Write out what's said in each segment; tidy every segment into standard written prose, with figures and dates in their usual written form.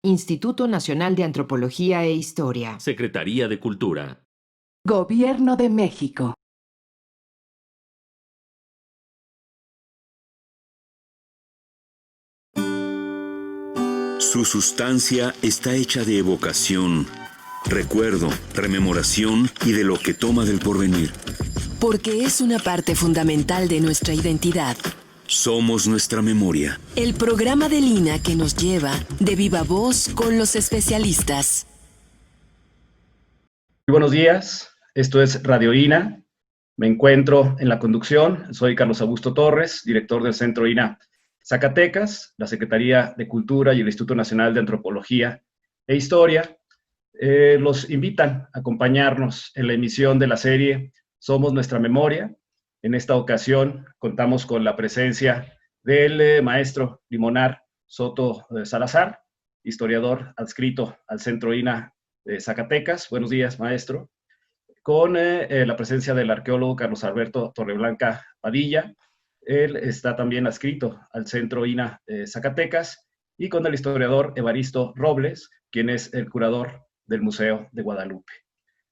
Instituto Nacional de Antropología e Historia. Secretaría de Cultura. Gobierno de México. Su sustancia está hecha de evocación, recuerdo, rememoración y de lo que toma del porvenir. Porque es una parte fundamental de nuestra identidad. Somos nuestra memoria. El programa del INA que nos lleva de viva voz con los especialistas. Muy buenos días, esto es Radio INA. Me encuentro en la conducción, soy Carlos Augusto Torres, director del Centro INA Zacatecas, la Secretaría de Cultura y el Instituto Nacional de Antropología e Historia. Los invitan a acompañarnos en la emisión de la serie Somos Nuestra Memoria. En esta ocasión contamos con la presencia del maestro Limonar Soto Salazar, historiador adscrito al Centro INA de Zacatecas. Buenos días, maestro. Con la presencia del arqueólogo Carlos Alberto Torreblanca Padilla. Él está también adscrito al Centro INA Zacatecas, y con el historiador Evaristo Robles, quien es el curador del Museo de Guadalupe.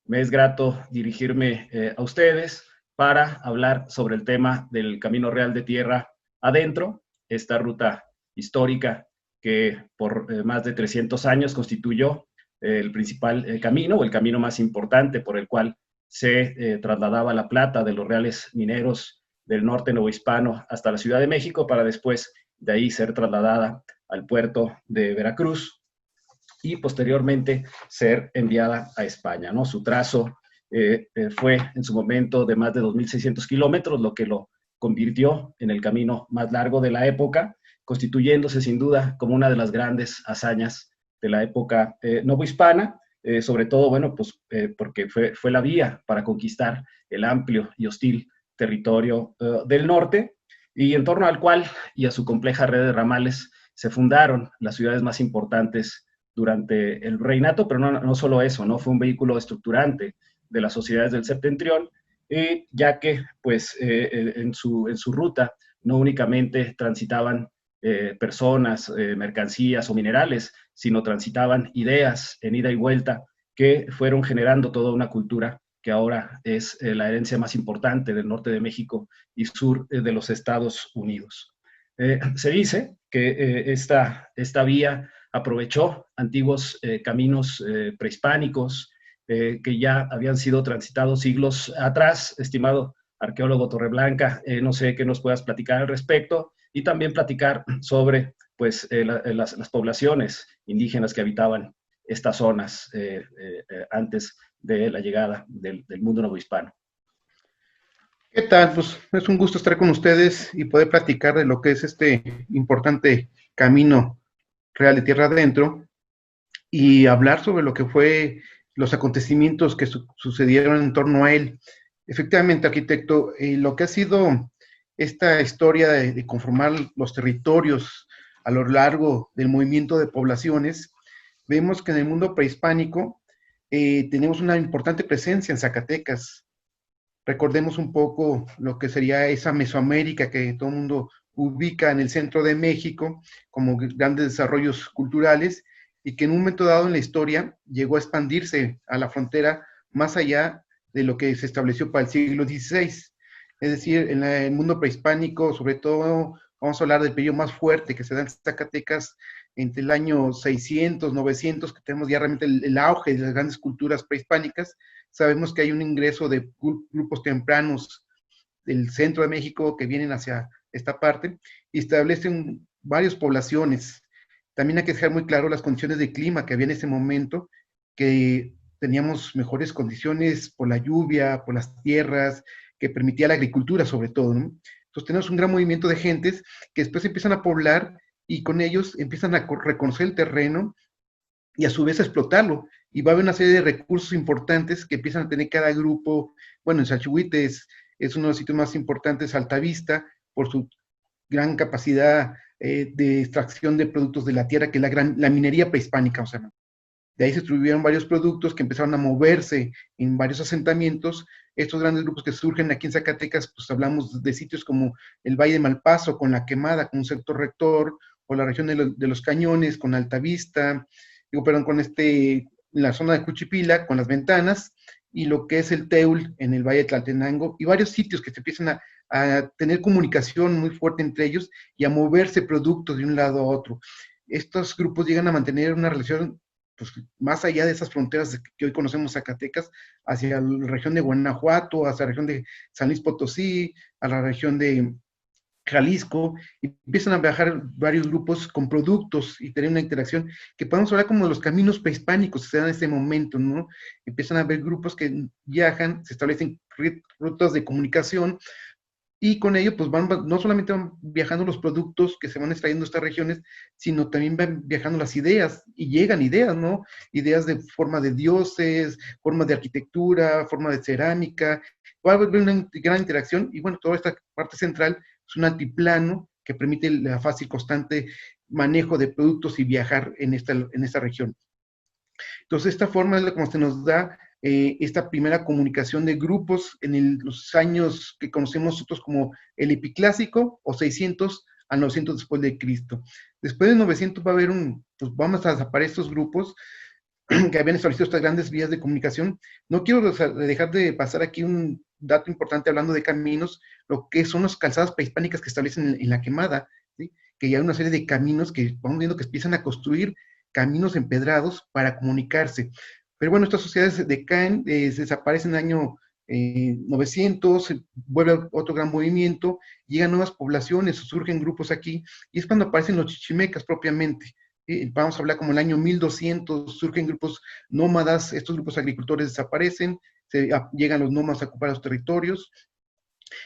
Me es grato dirigirme a ustedes para hablar sobre el tema del Camino Real de Tierra Adentro, esta ruta histórica que por más de 300 años constituyó el principal camino, o el camino más importante por el cual se trasladaba la plata de los reales mineros del norte novohispano hasta la Ciudad de México, para después de ahí ser trasladada al puerto de Veracruz y posteriormente ser enviada a España, ¿no? Su trazo fue en su momento de más de 2.600 kilómetros, lo que lo convirtió en el camino más largo de la época, constituyéndose sin duda como una de las grandes hazañas de la época novohispana, sobre todo, bueno, pues porque fue la vía para conquistar el amplio y hostil territorio del norte, y en torno al cual y a su compleja red de ramales se fundaron las ciudades más importantes durante el reinato, pero no solo eso, ¿no? Fue un vehículo estructurante de las sociedades del septentrión, ya que pues en su ruta no únicamente transitaban personas, mercancías o minerales, sino transitaban ideas en ida y vuelta que fueron generando toda una cultura que ahora es la herencia más importante del norte de México y sur de los Estados Unidos. Se dice que esta vía aprovechó antiguos caminos prehispánicos que ya habían sido transitados siglos atrás. Estimado arqueólogo Torreblanca, no sé qué nos puedas platicar al respecto, y también platicar sobre pues, las poblaciones indígenas que habitaban estas zonas antes de la llegada del mundo novohispano. ¿Qué tal? Pues es un gusto estar con ustedes y poder platicar de lo que es este importante camino real de tierra adentro y hablar sobre lo que fue los acontecimientos que sucedieron en torno a él. Efectivamente, arquitecto, lo que ha sido esta historia de conformar los territorios a lo largo del movimiento de poblaciones, vemos que en el mundo prehispánico tenemos una importante presencia en Zacatecas. Recordemos un poco lo que sería esa Mesoamérica que todo el mundo ubica en el centro de México como grandes desarrollos culturales, y que en un momento dado en la historia llegó a expandirse a la frontera más allá de lo que se estableció para el siglo XVI. Es decir, en el mundo prehispánico, sobre todo, vamos a hablar del periodo más fuerte que se da en Zacatecas, entre el año 600, 900, que tenemos ya realmente el auge de las grandes culturas prehispánicas. Sabemos que hay un ingreso de grupos tempranos del centro de México que vienen hacia esta parte y establecen varias poblaciones. También hay que dejar muy claro las condiciones de clima que había en ese momento, que teníamos mejores condiciones por la lluvia, por las tierras, que permitía la agricultura sobre todo, ¿no? Entonces tenemos un gran movimiento de gentes que después empiezan a poblar y con ellos empiezan a reconocer el terreno y a su vez a explotarlo. Y va a haber una serie de recursos importantes que empiezan a tener cada grupo. Bueno, en Xalchihuite es uno de los sitios más importantes, Altavista, por su gran capacidad de extracción de productos de la tierra, que es la minería prehispánica, o sea, de ahí se distribuyeron varios productos que empezaron a moverse en varios asentamientos. Estos grandes grupos que surgen aquí en Zacatecas, pues hablamos de sitios como el Valle de Malpaso, con La Quemada, con un sector rector, o la región de los Cañones, con Altavista, con la zona de Cuchipila, con las Ventanas, y lo que es el Teul en el Valle de Tlaltenango, y varios sitios que se empiezan a tener comunicación muy fuerte entre ellos y a moverse productos de un lado a otro. Estos grupos llegan a mantener una relación pues, más allá de esas fronteras que hoy conocemos Zacatecas, hacia la región de Guanajuato, hacia la región de San Luis Potosí, a la región de Jalisco, y empiezan a viajar varios grupos con productos y tener una interacción que podemos hablar como de los caminos prehispánicos que se dan en este momento, ¿no? Empiezan a haber grupos que viajan, se establecen rutas de comunicación, y con ello pues no solamente van viajando los productos que se van extrayendo de estas regiones, sino también van viajando las ideas, y llegan ideas, ¿no? Ideas de forma de dioses, forma de arquitectura, forma de cerámica, va a haber una gran interacción, y bueno, toda esta parte central es un altiplano que permite el fácil y constante manejo de productos y viajar en esta región. Entonces, esta forma es como se nos da esta primera comunicación de grupos en los años que conocemos nosotros como el epiclásico, o 600 a 900 después de Cristo. Después de 900 va a haber pues vamos a desaparecer estos grupos que habían establecido estas grandes vías de comunicación. No quiero dejar de pasar aquí un dato importante hablando de caminos, lo que son las calzadas prehispánicas que establecen en la Quemada, ¿sí? Que ya hay una serie de caminos que vamos viendo que empiezan a construir caminos empedrados para comunicarse. Pero bueno, estas sociedades decaen, desaparecen en el año 900, vuelve otro gran movimiento, llegan nuevas poblaciones, surgen grupos aquí, y es cuando aparecen los chichimecas propiamente. Vamos a hablar como el año 1200, surgen grupos nómadas, estos grupos agricultores desaparecen, llegan los nómadas a ocupar los territorios,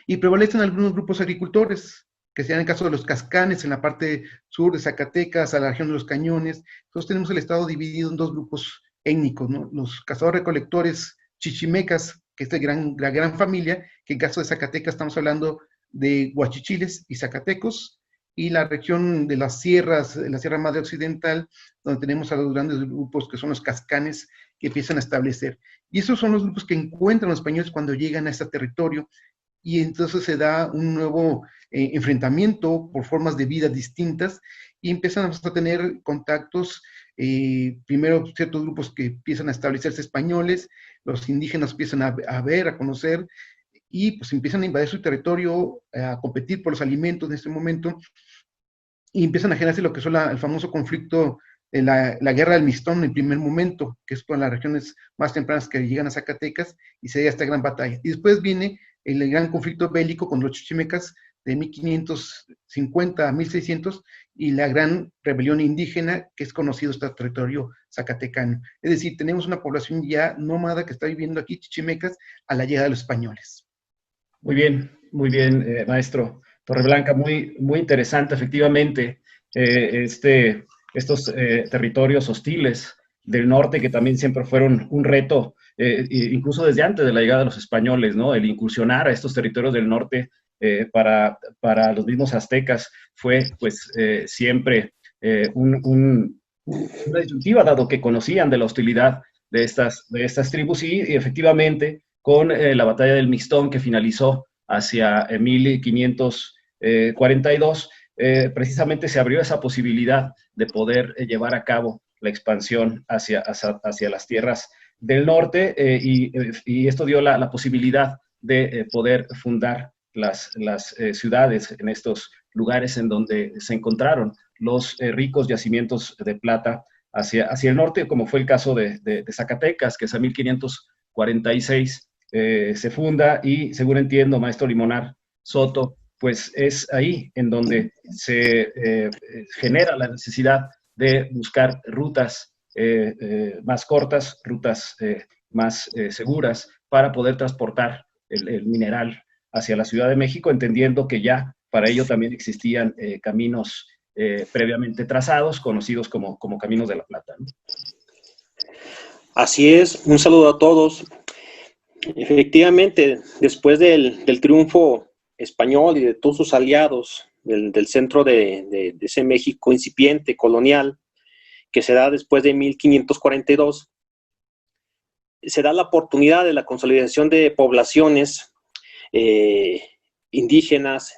y prevalecen algunos grupos agricultores, que sean el caso de los cascanes en la parte sur de Zacatecas, a la región de los Cañones. Entonces tenemos el estado dividido en dos grupos étnicos, ¿no? Los cazadores-recolectores chichimecas, que es la gran familia, que en caso de Zacatecas estamos hablando de huachichiles y zacatecos, y la región de las sierras, la Sierra Madre Occidental, donde tenemos a los grandes grupos que son los cascanes, que empiezan a establecer. Y esos son los grupos que encuentran los españoles cuando llegan a este territorio, y entonces se da un nuevo enfrentamiento por formas de vida distintas, y empiezan a tener contactos, primero ciertos grupos que empiezan a establecerse españoles, los indígenas empiezan a ver, a conocer, y pues empiezan a invadir su territorio, a competir por los alimentos en este momento, y empiezan a generarse lo que es el famoso conflicto de la guerra del Mistón en el primer momento, que es con las regiones más tempranas que llegan a Zacatecas, y se da esta gran batalla. Y después viene el gran conflicto bélico con los chichimecas de 1550 a 1600, y la gran rebelión indígena, que es conocido este territorio zacatecano. Es decir, tenemos una población ya nómada que está viviendo aquí, chichimecas, a la llegada de los españoles. Muy bien, maestro Torreblanca, muy interesante, efectivamente, estos territorios hostiles del norte, que también siempre fueron un reto, incluso desde antes de la llegada de los españoles, ¿no? El incursionar a estos territorios del norte para los mismos aztecas fue, pues, siempre una disyuntiva, dado que conocían de la hostilidad de estas tribus, y efectivamente, con la batalla del Mixtón, que finalizó hacia 1542, precisamente se abrió esa posibilidad de poder llevar a cabo la expansión hacia las tierras del norte, y esto dio la posibilidad de poder fundar las ciudades en estos lugares en donde se encontraron los ricos yacimientos de plata hacia el norte, como fue el caso de Zacatecas, que es a 1546 se funda, y según entiendo, maestro Limonar Soto, pues es ahí en donde se genera la necesidad de buscar rutas más cortas, rutas más seguras, para poder transportar el mineral hacia la Ciudad de México, entendiendo que ya para ello también existían caminos previamente trazados, conocidos como Caminos de la Plata, ¿no? Así es, un saludo a todos. Efectivamente, después del triunfo español y de todos sus aliados del centro de ese México incipiente, colonial, que se da después de 1542, se da la oportunidad de la consolidación de poblaciones indígenas,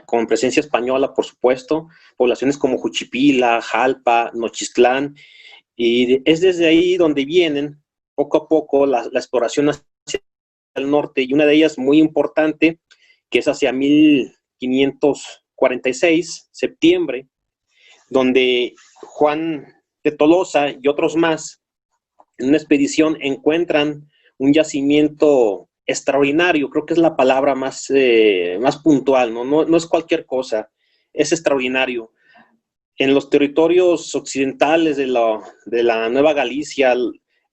con presencia española, por supuesto, poblaciones como Juchipila, Jalpa, Nochistlán, y es desde ahí donde vienen poco a poco la exploración hacia el norte, y una de ellas muy importante, que es hacia 1546, septiembre, donde Juan de Tolosa y otros más, en una expedición, encuentran un yacimiento extraordinario. Creo que es la palabra más puntual, ¿no? No es cualquier cosa, es extraordinario. En los territorios occidentales de la Nueva Galicia,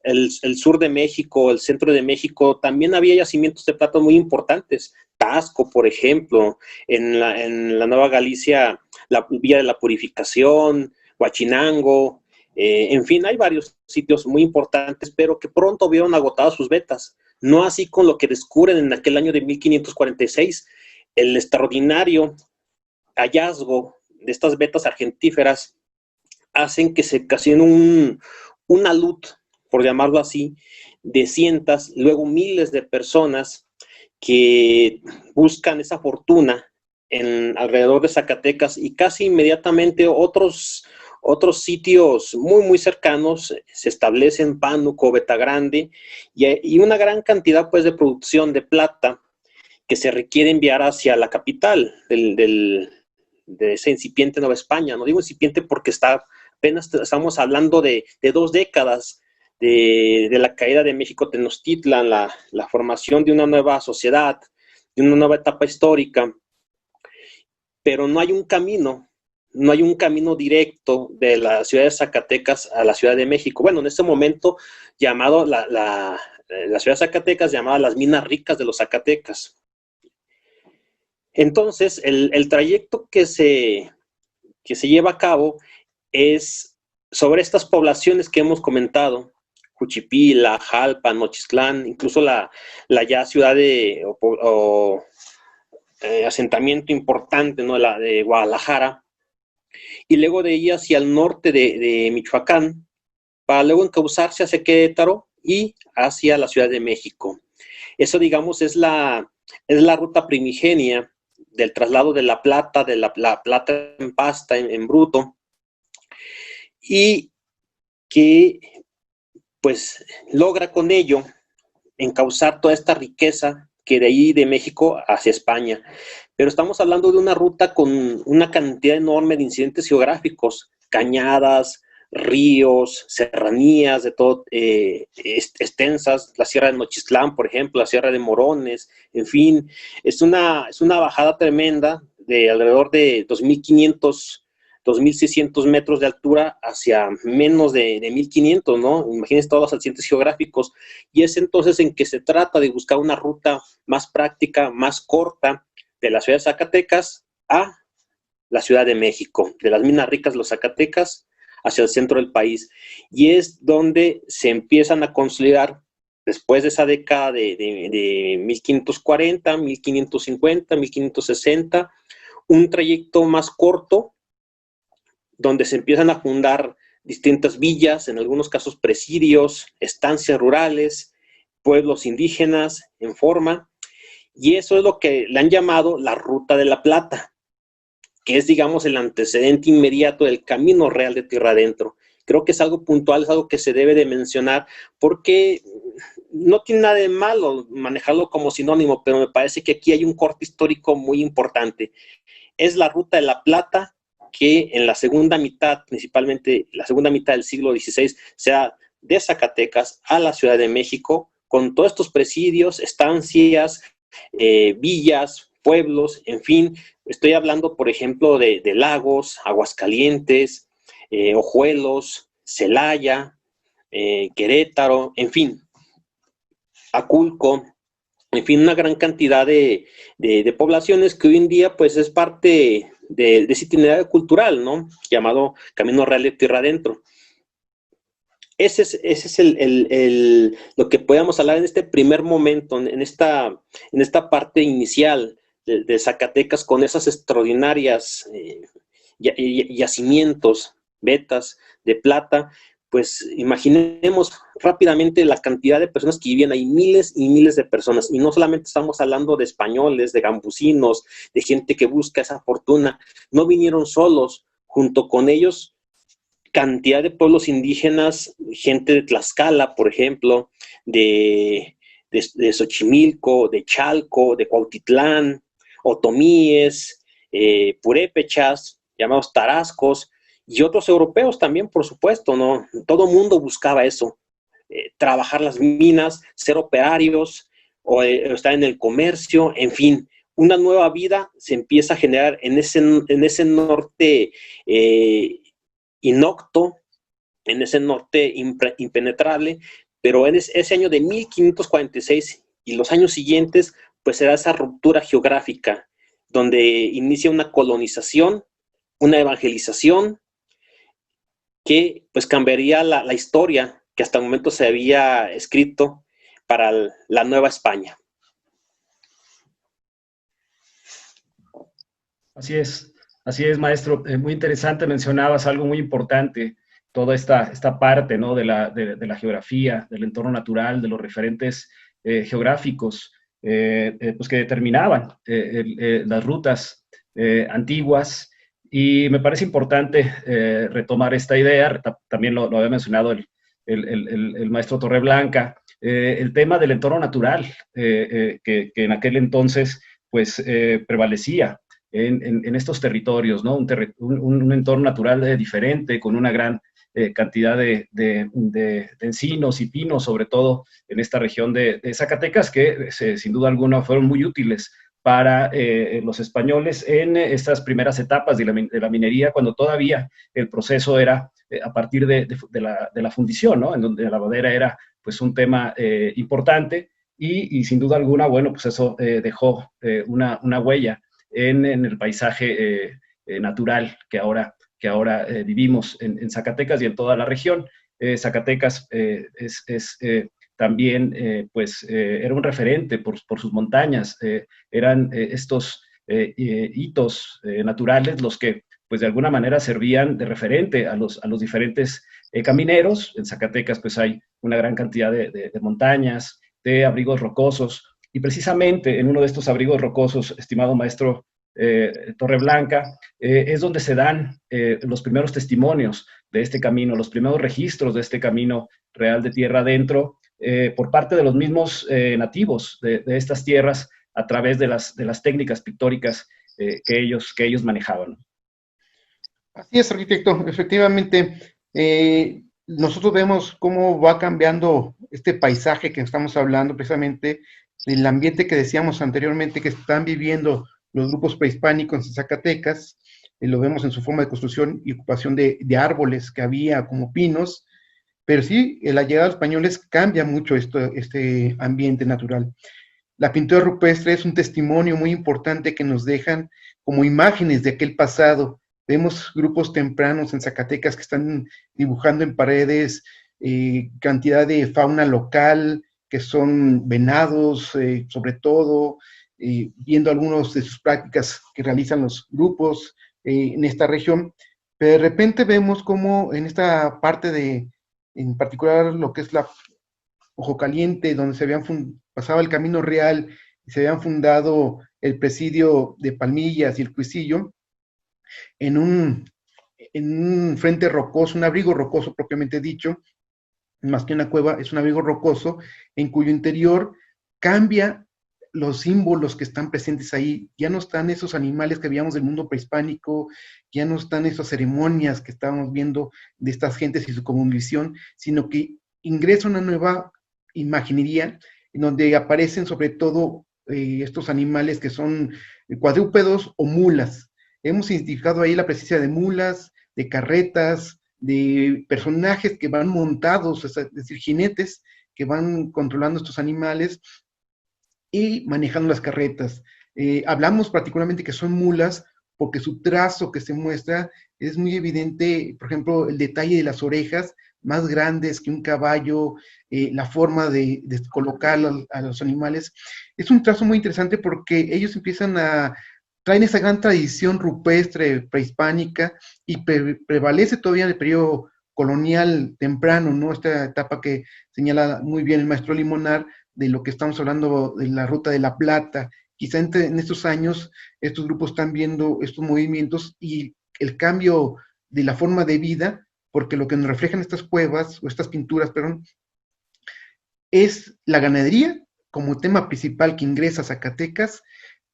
el sur de México, el centro de México, también había yacimientos de plata muy importantes. Taxco, por ejemplo, en la Nueva Galicia, la Villa de la Purificación, Huachinango, en fin, hay varios sitios muy importantes, pero que pronto vieron agotadas sus vetas. No así con lo que descubren en aquel año de 1546, el extraordinario hallazgo de estas vetas argentíferas hacen que se ocasione una alud, por llamarlo así, de cientos, luego miles de personas que buscan esa fortuna alrededor de Zacatecas, y casi inmediatamente otros sitios muy cercanos se establecen, Pánuco, Betagrande, y una gran cantidad pues de producción de plata que se requiere enviar hacia la capital de esa incipiente Nueva España. No digo incipiente porque apenas estamos hablando de 2 décadas de la caída de México Tenochtitlan, la formación de una nueva sociedad, de una nueva etapa histórica, pero no hay un camino directo de la ciudad de Zacatecas a la Ciudad de México. Bueno, en este momento llamado la ciudad de Zacatecas, llamada las Minas Ricas de los Zacatecas. Entonces, el trayecto que se lleva a cabo es sobre estas poblaciones que hemos comentado, Juchipila, Jalpa, Nochistlán, incluso la ya ciudad asentamiento importante, ¿no?, la de Guadalajara, y luego de ahí hacia el norte de Michoacán, para luego encauzarse hacia Querétaro y hacia la Ciudad de México. Eso, digamos, es la ruta primigenia del traslado de la plata, la plata en pasta, en bruto, y que pues logra con ello encauzar toda esta riqueza que de ahí de México hacia España. Pero estamos hablando de una ruta con una cantidad enorme de incidentes geográficos, cañadas, ríos, serranías de todo extensas, la Sierra de Nochistlán, por ejemplo, la Sierra de Morones, en fin, es una bajada tremenda de alrededor de 2.500, 2.600 metros de altura hacia menos de 1.500, ¿no? Imagínense todos los accidentes geográficos, y es entonces en que se trata de buscar una ruta más práctica, más corta, de la ciudad de Zacatecas a la Ciudad de México, de las Minas Ricas, los Zacatecas, hacia el centro del país. Y es donde se empiezan a consolidar, después de esa década de 1540, 1550, 1560, un trayecto más corto, donde se empiezan a fundar distintas villas, en algunos casos presidios, estancias rurales, pueblos indígenas en forma, y eso es lo que le han llamado la Ruta de la Plata, que es, digamos, el antecedente inmediato del Camino Real de Tierra Adentro. Creo que es algo puntual, es algo que se debe de mencionar, porque no tiene nada de malo manejarlo como sinónimo, pero me parece que aquí hay un corte histórico muy importante. Es la Ruta de la Plata, que en la segunda mitad, principalmente la segunda mitad del siglo XVI, sea de Zacatecas a la Ciudad de México, con todos estos presidios, estancias, villas, pueblos, en fin. Estoy hablando, por ejemplo, de Lagos, Aguascalientes, Ojuelos, Celaya, Querétaro, en fin, Aculco, en fin, una gran cantidad de poblaciones que hoy en día pues es parte de ese itinerario cultural, ¿no?, llamado Camino Real de Tierra Adentro. Ese es lo que podemos hablar en este primer momento, en esta parte inicial de Zacatecas, con esas extraordinarias yacimientos, vetas de plata, pues imaginemos rápidamente la cantidad de personas que vivían ahí, miles y miles de personas, y no solamente estamos hablando de españoles, de gambusinos, de gente que busca esa fortuna, no vinieron solos, junto con ellos cantidad de pueblos indígenas, gente de Tlaxcala, por ejemplo, de Xochimilco, de Chalco, de Cuautitlán, otomíes, purépechas, llamados tarascos, y otros europeos también, por supuesto, ¿no? Todo mundo buscaba eso, trabajar las minas, ser operarios, o estar en el comercio, en fin, una nueva vida se empieza a generar en ese norte inhóspito, en ese norte impenetrable, pero en ese año de 1546 y los años siguientes, pues será esa ruptura geográfica, donde inicia una colonización, una evangelización, que pues cambiaría la historia que hasta el momento se había escrito para la Nueva España. Así es, maestro. Muy interesante, mencionabas algo muy importante, toda esta parte, ¿no? de la geografía, del entorno natural, de los referentes geográficos, pues que determinaban las rutas antiguas. Y me parece importante retomar esta idea, también lo había mencionado el maestro Torreblanca, el tema del entorno natural, que en aquel entonces pues prevalecía en estos territorios, ¿no? Un entorno natural diferente, con una gran cantidad de encinos y pinos, sobre todo en esta región de Zacatecas, que sin duda alguna fueron muy útiles para los españoles en estas primeras etapas de la minería, cuando todavía el proceso era a partir de la fundición, ¿no? En donde la madera era pues un tema importante y sin duda alguna, bueno, pues eso dejó una huella en el paisaje natural que ahora vivimos en Zacatecas y en toda la región. Zacatecas también era un referente por sus montañas, eran estos hitos naturales los que pues de alguna manera servían de referente a los diferentes camineros. En Zacatecas pues hay una gran cantidad de montañas, de abrigos rocosos, y precisamente en uno de estos abrigos rocosos, estimado maestro Torreblanca, es donde se dan los primeros testimonios de este camino, los primeros registros de este camino real de tierra adentro, por parte de los mismos nativos de estas tierras, a través de las técnicas pictóricas que ellos manejaban. Así es, arquitecto. Efectivamente, nosotros vemos cómo va cambiando este paisaje que estamos hablando, precisamente del ambiente que decíamos anteriormente que están viviendo los grupos prehispánicos en Zacatecas. Lo vemos en su forma de construcción y ocupación de árboles que había como pinos, pero sí, la llegada de los españoles cambia mucho este ambiente natural. La pintura rupestre es un testimonio muy importante que nos dejan como imágenes de aquel pasado. Vemos grupos tempranos en Zacatecas que están dibujando en paredes cantidad de fauna local, que son venados, sobre todo, viendo algunas de sus prácticas que realizan los grupos en esta región. Pero de repente vemos cómo en esta parte en particular lo que es la Ojo Caliente, donde se pasaba el Camino Real y se habían fundado el presidio de Palmillas y el Cuisillo, en un frente rocoso, un abrigo rocoso propiamente dicho, más que una cueva, es un abrigo rocoso, en cuyo interior cambia los símbolos que están presentes ahí. Ya no están esos animales que veíamos del mundo prehispánico, ya no están esas ceremonias que estábamos viendo de estas gentes y su cosmovisión, sino que ingresa una nueva imaginería en donde aparecen sobre todo estos animales que son cuadrúpedos o mulas. Hemos identificado ahí la presencia de mulas, de carretas, de personajes que van montados, es decir, jinetes que van controlando estos animales y manejando las carretas. Hablamos particularmente que son mulas porque su trazo que se muestra es muy evidente, por ejemplo, el detalle de las orejas más grandes que un caballo, la forma de colocar a los animales. Es un trazo muy interesante porque ellos traen esa gran tradición rupestre prehispánica y prevalece todavía en el periodo colonial temprano, ¿no? Esta etapa que señala muy bien el maestro Limonar, de lo que estamos hablando de la Ruta de la Plata. Quizá en estos años estos grupos están viendo estos movimientos y el cambio de la forma de vida, porque lo que nos reflejan estas cuevas, o estas pinturas, perdón, es la ganadería como tema principal que ingresa a Zacatecas.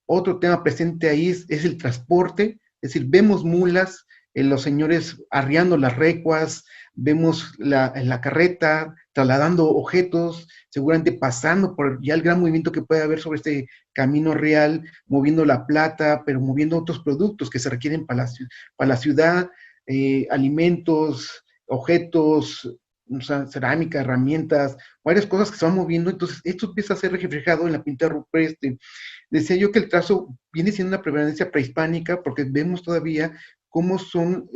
Otro tema presente ahí es el transporte, es decir, vemos mulas, los señores arriando las recuas, vemos la carreta trasladando objetos, seguramente pasando por ya el gran movimiento que puede haber sobre este camino real, moviendo la plata, pero moviendo otros productos que se requieren para la ciudad, alimentos, objetos, o sea, cerámica, herramientas, varias cosas que se van moviendo. Entonces esto empieza a ser reflejado en la pintura rupestre. Decía yo que el trazo viene siendo una prevalencia prehispánica, porque vemos todavía cómo son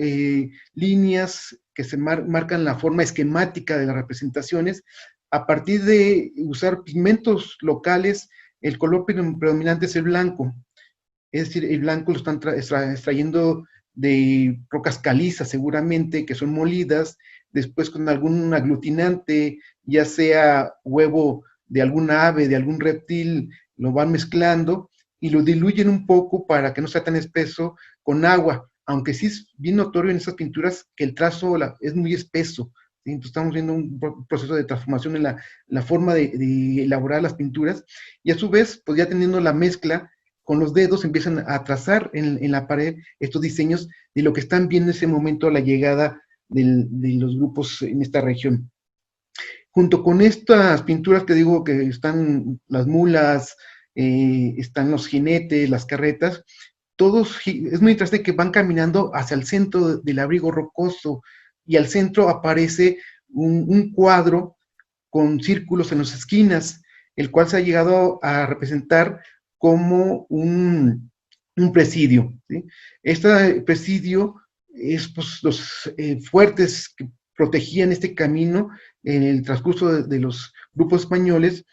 líneas que se marcan la forma esquemática de las representaciones. A partir de usar pigmentos locales, el color predominante es el blanco. Es decir, el blanco lo están extrayendo de rocas calizas seguramente, que son molidas, después con algún aglutinante, ya sea huevo de alguna ave, de algún reptil, lo van mezclando y lo diluyen un poco para que no sea tan espeso con agua, aunque sí es bien notorio en esas pinturas que el trazo es muy espeso, ¿sí? Entonces estamos viendo un proceso de transformación en la forma de elaborar las pinturas, y a su vez, pues ya teniendo la mezcla, con los dedos empiezan a trazar en la pared estos diseños de lo que están viendo en ese momento a la llegada de los grupos en esta región. Junto con estas pinturas que digo que están las mulas, están los jinetes, las carretas, todos, es muy interesante que van caminando hacia el centro del abrigo rocoso, y al centro aparece un cuadro con círculos en las esquinas, el cual se ha llegado a representar como un presidio, ¿sí? Este presidio es pues, los fuertes que protegían este camino en el transcurso de los grupos españoles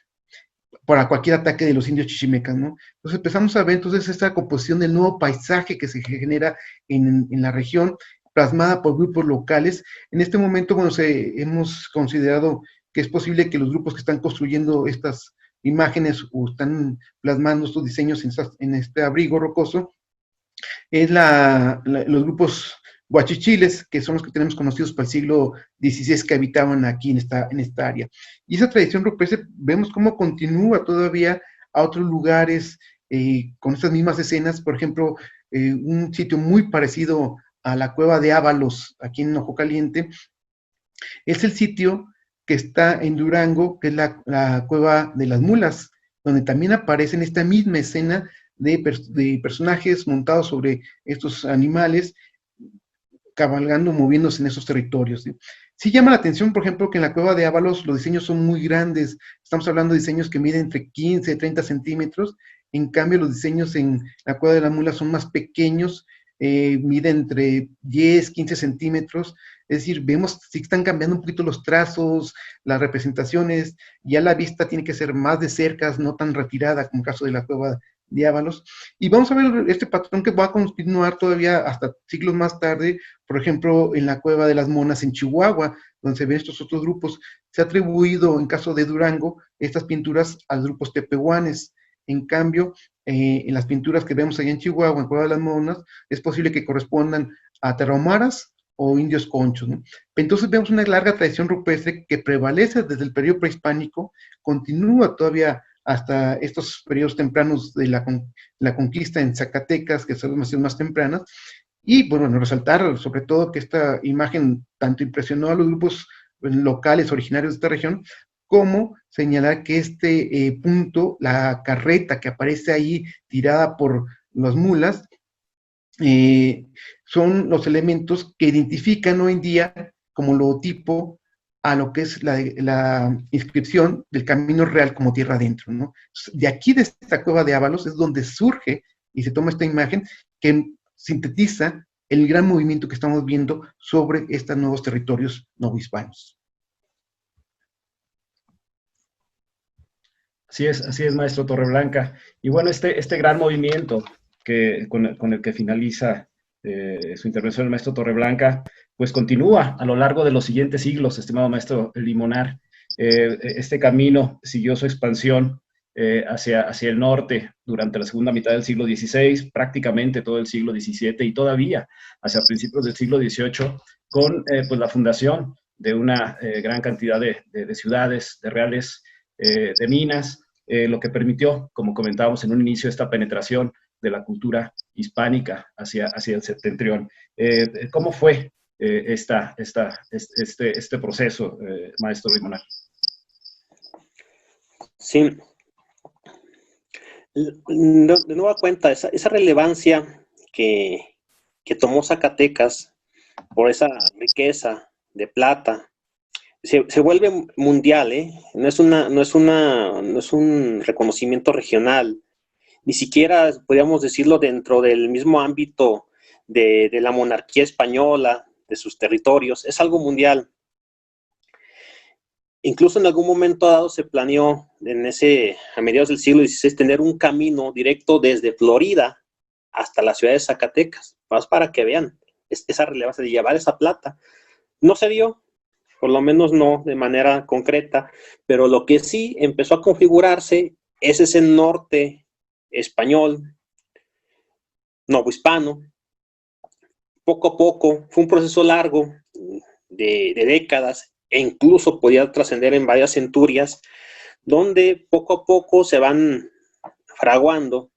para cualquier ataque de los indios chichimecas, ¿no? Entonces empezamos a ver entonces esta composición del nuevo paisaje que se genera en la región, plasmada por grupos locales. En este momento, bueno, hemos considerado que es posible que los grupos que están construyendo estas imágenes o están plasmando estos diseños en este abrigo rocoso, es los grupos huachichiles, que son los que tenemos conocidos para el siglo XVI, que habitaban aquí en esta área. Y esa tradición rupestre, vemos cómo continúa todavía a otros lugares con estas mismas escenas. Por ejemplo, un sitio muy parecido a la cueva de Ábalos, aquí en Ojo Caliente, es el sitio que está en Durango, que es la cueva de las mulas, donde también aparecen esta misma escena de personajes montados sobre estos animales, cabalgando, moviéndose en esos territorios, ¿sí? Sí llama la atención, por ejemplo, que en la cueva de Ábalos los diseños son muy grandes. Estamos hablando de diseños que miden entre 15 y 30 centímetros. En cambio, los diseños en la cueva de las mulas son más pequeños, miden entre 10, 15 centímetros. Es decir, vemos que están cambiando un poquito los trazos, las representaciones. Ya la vista tiene que ser más de cerca, no tan retirada como el caso de la cueva de Ábalos. Y vamos a ver este patrón que va a continuar todavía hasta siglos más tarde, por ejemplo, en la cueva de las Monas en Chihuahua, donde se ven estos otros grupos. Se ha atribuido, en caso de Durango, estas pinturas a los grupos tepehuanes. En cambio, en las pinturas que vemos allá en Chihuahua, en Cueva de las Monas, es posible que correspondan a tarahumaras o indios conchos, ¿no? Entonces vemos una larga tradición rupestre que prevalece desde el periodo prehispánico, continúa todavía hasta estos periodos tempranos de la conquista en Zacatecas, que son más tempranas. Y bueno, resaltar sobre todo que esta imagen tanto impresionó a los grupos locales originarios de esta región, como señalar que este punto, la carreta que aparece ahí tirada por las mulas, son los elementos que identifican hoy en día como logotipo a lo que es la inscripción del Camino Real como tierra adentro, ¿no? De aquí, de esta cueva de Ábalos, es donde surge y se toma esta imagen que sintetiza el gran movimiento que estamos viendo sobre estos nuevos territorios novohispanos. Así es, maestro Torreblanca. Y bueno, este gran movimiento con el que finaliza su intervención el maestro Torreblanca, pues continúa a lo largo de los siguientes siglos, estimado maestro Limonar. Este camino siguió su expansión hacia el norte durante la segunda mitad del siglo XVI, prácticamente todo el siglo XVII y todavía hacia principios del siglo XVIII, con pues la fundación de una gran cantidad de ciudades, de reales, de minas, lo que permitió, como comentábamos en un inicio, esta penetración de la cultura hispánica hacia el septentrión. ¿Cómo fue este proceso, maestro Limonar? Sí, de nueva cuenta, esa relevancia que tomó Zacatecas por esa riqueza de plata, se vuelve mundial, ¿eh? No es un reconocimiento regional, ni siquiera podríamos decirlo dentro del mismo ámbito de la monarquía española, de sus territorios, es algo mundial. Incluso en algún momento dado se planeó a mediados del siglo XVI tener un camino directo desde Florida hasta la ciudad de Zacatecas, más para que vean esa relevancia de llevar esa plata. No se dio, por lo menos no de manera concreta, pero lo que sí empezó a configurarse es ese norte español, novohispano. Poco a poco, fue un proceso largo de décadas, e incluso podía trascender en varias centurias, donde poco a poco se van fraguando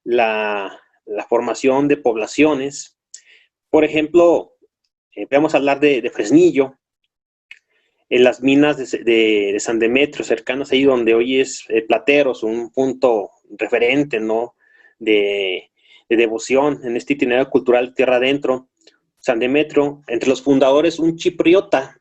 la formación de poblaciones. Por ejemplo, vamos a hablar de Fresnillo, en las minas de San Demetrio, cercanas ahí donde hoy es Plateros, un punto referente, ¿no?, de devoción en este itinerario cultural tierra adentro. San Demetrio, entre los fundadores, un chipriota.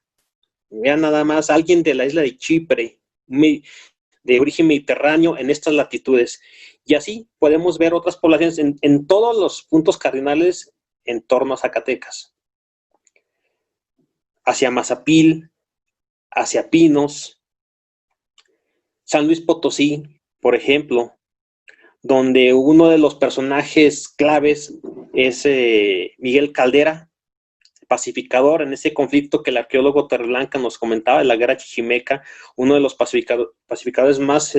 Vean nada más, alguien de la isla de Chipre, de origen mediterráneo en estas latitudes. Y así podemos ver otras poblaciones en todos los puntos cardinales en torno a Zacatecas. Hacia Mazapil, hacia Pinos, San Luis Potosí, por ejemplo, donde uno de los personajes claves es Miguel Caldera, pacificador en ese conflicto que el arqueólogo Torreblanca nos comentaba, de la guerra chichimeca, uno de los pacificadores más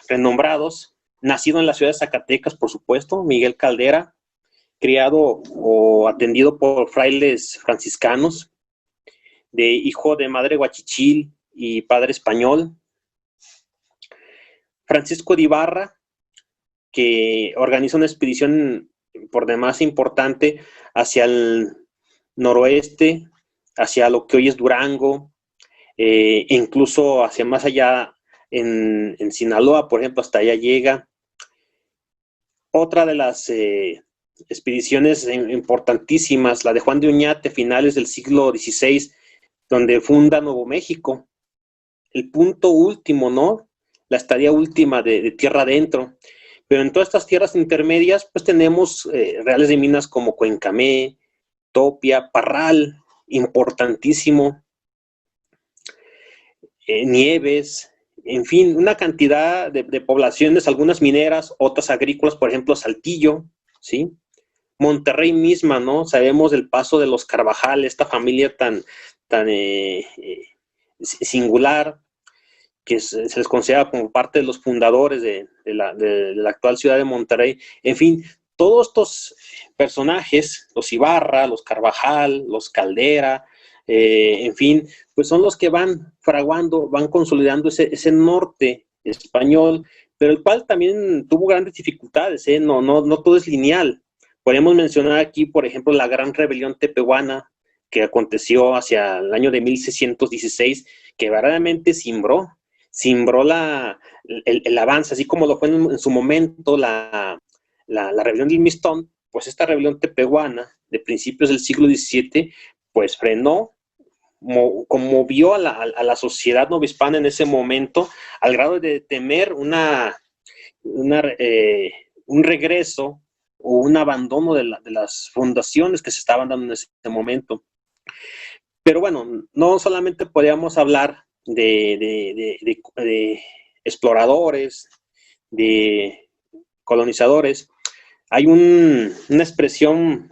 renombrados, nacido en la ciudad de Zacatecas, por supuesto, Miguel Caldera, criado o atendido por frailes franciscanos, hijo de madre huachichil y padre español. Francisco de Ibarra, que organiza una expedición por demás importante hacia el noroeste, hacia lo que hoy es Durango, e incluso hacia más allá en Sinaloa, por ejemplo, hasta allá llega. Otra de las expediciones importantísimas, la de Juan de Oñate, finales del siglo XVI, donde funda Nuevo México. El punto último, ¿no?, la estadía última de tierra adentro. Pero en todas estas tierras intermedias, pues tenemos reales de minas como Cuencamé, Topia, Parral, importantísimo, Nieves, en fin, una cantidad de poblaciones, algunas mineras, otras agrícolas, por ejemplo, Saltillo, ¿sí? Monterrey misma, ¿no? Sabemos del paso de los Carvajal, esta familia tan singular, que se les considera como parte de los fundadores de la actual ciudad de Monterrey. En fin, todos estos personajes, los Ibarra, los Carvajal, los Caldera, en fin, pues son los que van fraguando, van consolidando ese norte español, pero el cual también tuvo grandes dificultades, no todo es lineal. Podemos mencionar aquí, por ejemplo, la gran rebelión tepehuana que aconteció hacia el año de 1616, que verdaderamente cimbró el avance, así como lo fue en su momento la rebelión del Mistón. Pues esta rebelión tepehuana de principios del siglo XVII, pues frenó, conmovió a la sociedad novohispana en ese momento, al grado de temer un regreso o un abandono de las fundaciones que se estaban dando en ese momento. Pero bueno, no solamente podíamos hablar de exploradores, de colonizadores. Hay una expresión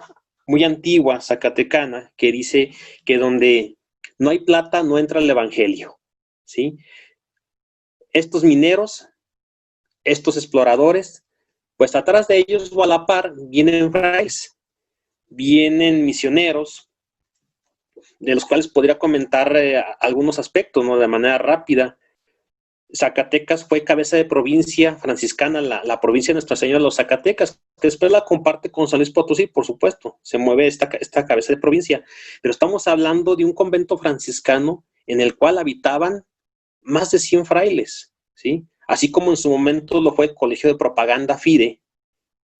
muy antigua, zacatecana, que dice que donde no hay plata no entra el evangelio, ¿sí? Estos mineros, estos exploradores, pues atrás de ellos o a la par vienen frailes, vienen misioneros, de los cuales podría comentar algunos aspectos, ¿no? De manera rápida. Zacatecas fue cabeza de provincia franciscana, la provincia de Nuestra Señora de los Zacatecas, que después la comparte con San Luis Potosí, por supuesto, se mueve esta cabeza de provincia, pero estamos hablando de un convento franciscano en el cual habitaban más de 100 frailes, ¿sí? Así como en su momento lo fue el Colegio de Propaganda FIDE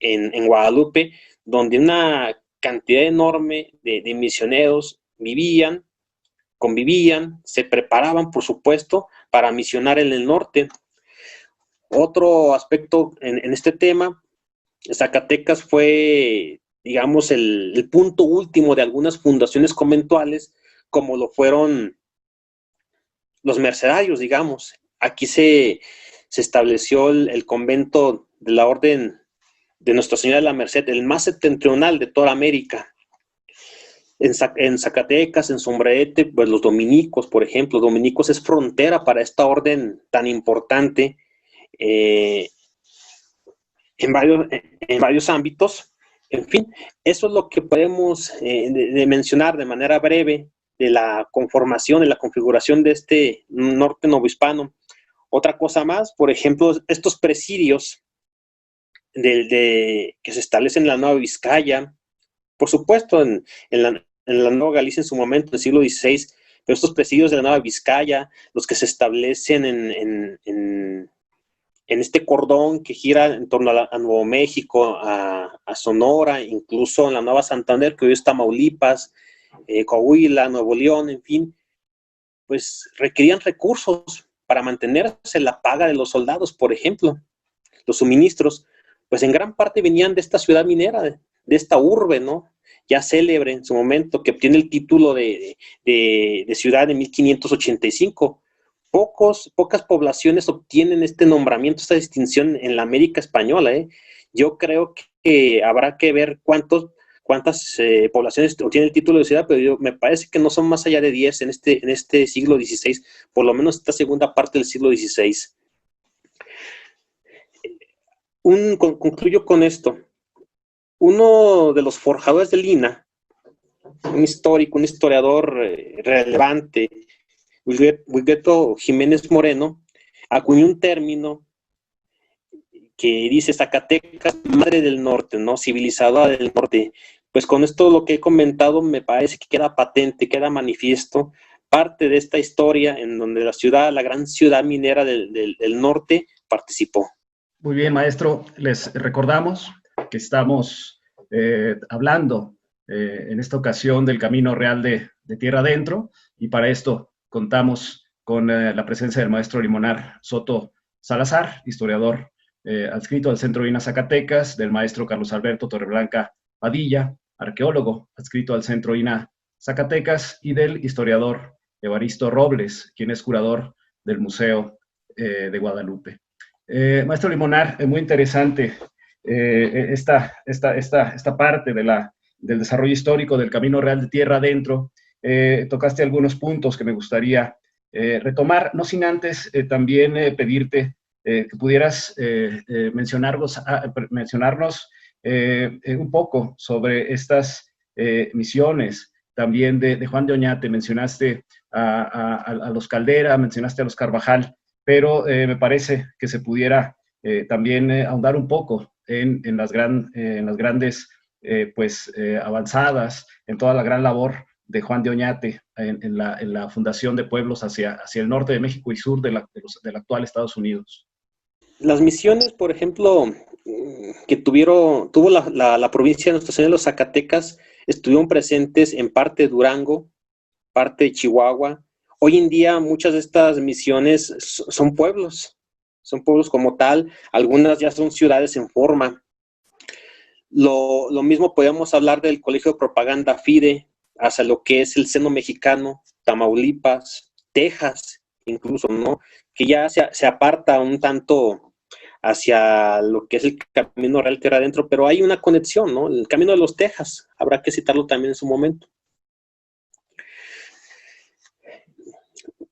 en Guadalupe, donde una cantidad enorme de misioneros vivían, convivían, se preparaban, por supuesto, para misionar en el norte. Otro aspecto en este tema, Zacatecas fue, digamos, el punto último de algunas fundaciones conventuales, como lo fueron los mercedarios, digamos. Aquí se estableció el convento de la Orden de Nuestra Señora de la Merced, el más septentrional de toda América. En Zacatecas, en Sombrerete, pues los dominicos, por ejemplo, dominicos es frontera para esta orden tan importante en varios ámbitos. En fin, eso es lo que podemos de mencionar de manera breve de la conformación, de la configuración de este norte novohispano. Otra cosa más, por ejemplo, estos presidios que se establecen en la Nueva Vizcaya, por supuesto en la Nueva Galicia en su momento, en el siglo XVI, pero estos presidios de la Nueva Vizcaya, los que se establecen en este cordón que gira en torno a Nuevo México, a Sonora, incluso en la Nueva Santander, que hoy es Tamaulipas, Coahuila, Nuevo León, en fin, pues requerían recursos para mantenerse, la paga de los soldados, por ejemplo, los suministros, pues en gran parte venían de esta ciudad minera, de esta urbe, ¿no? Ya célebre en su momento, que obtiene el título de ciudad en 1585. Pocas poblaciones obtienen este nombramiento, esta distinción en la América española, ¿eh? Yo creo que habrá que ver cuántas poblaciones obtienen el título de ciudad, pero me parece que no son más allá de 10 en este siglo XVI, por lo menos esta segunda parte del siglo XVI. Concluyo con esto. Uno de los forjadores de Lina, un historiador relevante, Huigueto Jiménez Moreno, acuñó un término que dice Zacatecas, madre del norte, ¿no? Civilizadora del norte. Pues con esto lo que he comentado me parece que queda patente, queda manifiesto parte de esta historia en donde la gran ciudad minera del norte participó. Muy bien, maestro. Les recordamos que estamos hablando en esta ocasión del Camino Real de Tierra Adentro, y para esto contamos con la presencia del maestro Limonar Soto Salazar, historiador adscrito al Centro INA Zacatecas, del maestro Carlos Alberto Torreblanca Padilla, arqueólogo adscrito al Centro INA Zacatecas, y del historiador Evaristo Robles, quien es curador del Museo de Guadalupe. Maestro Limonar, muy interesante esta parte del desarrollo histórico del Camino Real de Tierra Adentro. Tocaste algunos puntos que me gustaría retomar, no sin antes también pedirte que pudieras mencionarnos un poco sobre estas misiones también de Juan de Oñate. Mencionaste a los Caldera, mencionaste a los Carvajal, pero me parece que se pudiera también ahondar un poco en las grandes avanzadas, en toda la gran labor de Juan de Oñate en la fundación de pueblos hacia el norte de México y sur del actual Estados Unidos. Las misiones, por ejemplo, que tuvo la provincia de Nuestra Señora de los Zacatecas, estuvieron presentes en parte de Durango, parte de Chihuahua. Hoy en día muchas de estas misiones son pueblos como tal, algunas ya son ciudades en forma. Lo mismo podemos hablar del Colegio de Propaganda FIDE, hacia lo que es el seno mexicano, Tamaulipas, Texas, incluso, ¿no? Que ya se aparta un tanto hacia lo que es el Camino Real Tierra Adentro, pero hay una conexión, ¿no? El Camino de los Tejas, habrá que citarlo también en su momento.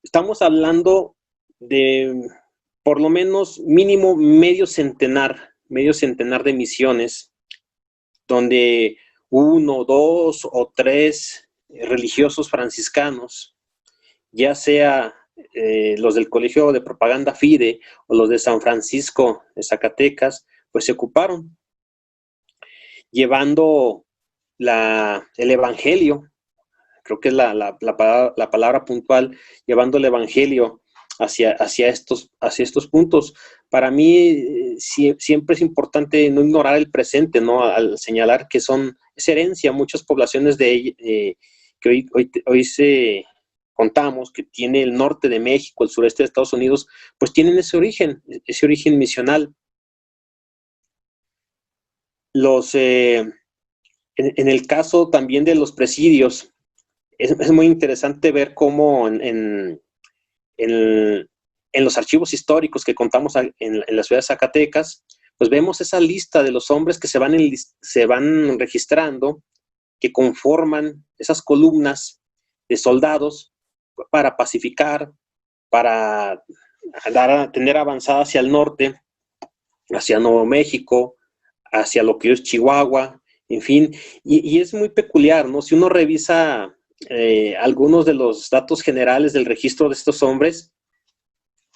Estamos hablando de por lo menos mínimo medio centenar de misiones, donde 1, 2 o 3 religiosos franciscanos, ya sea los del Colegio de Propaganda Fide o los de San Francisco de Zacatecas, pues se ocuparon, llevando el Evangelio, creo que es la palabra puntual, llevando el Evangelio hacia estos puntos. Para mí siempre es importante no ignorar el presente, ¿no? Al señalar que es herencia. Muchas poblaciones que hoy contamos, que tiene el norte de México, el sureste de Estados Unidos, pues tienen ese origen misional. En el caso también de los presidios, es muy interesante ver cómo en los archivos históricos que contamos en la ciudad de Zacatecas, pues vemos esa lista de los hombres que se van registrando, que conforman esas columnas de soldados para pacificar, para tener avanzada hacia el norte, hacia Nuevo México, hacia lo que es Chihuahua, en fin, y es muy peculiar, ¿no? Si uno revisa algunos de los datos generales del registro de estos hombres,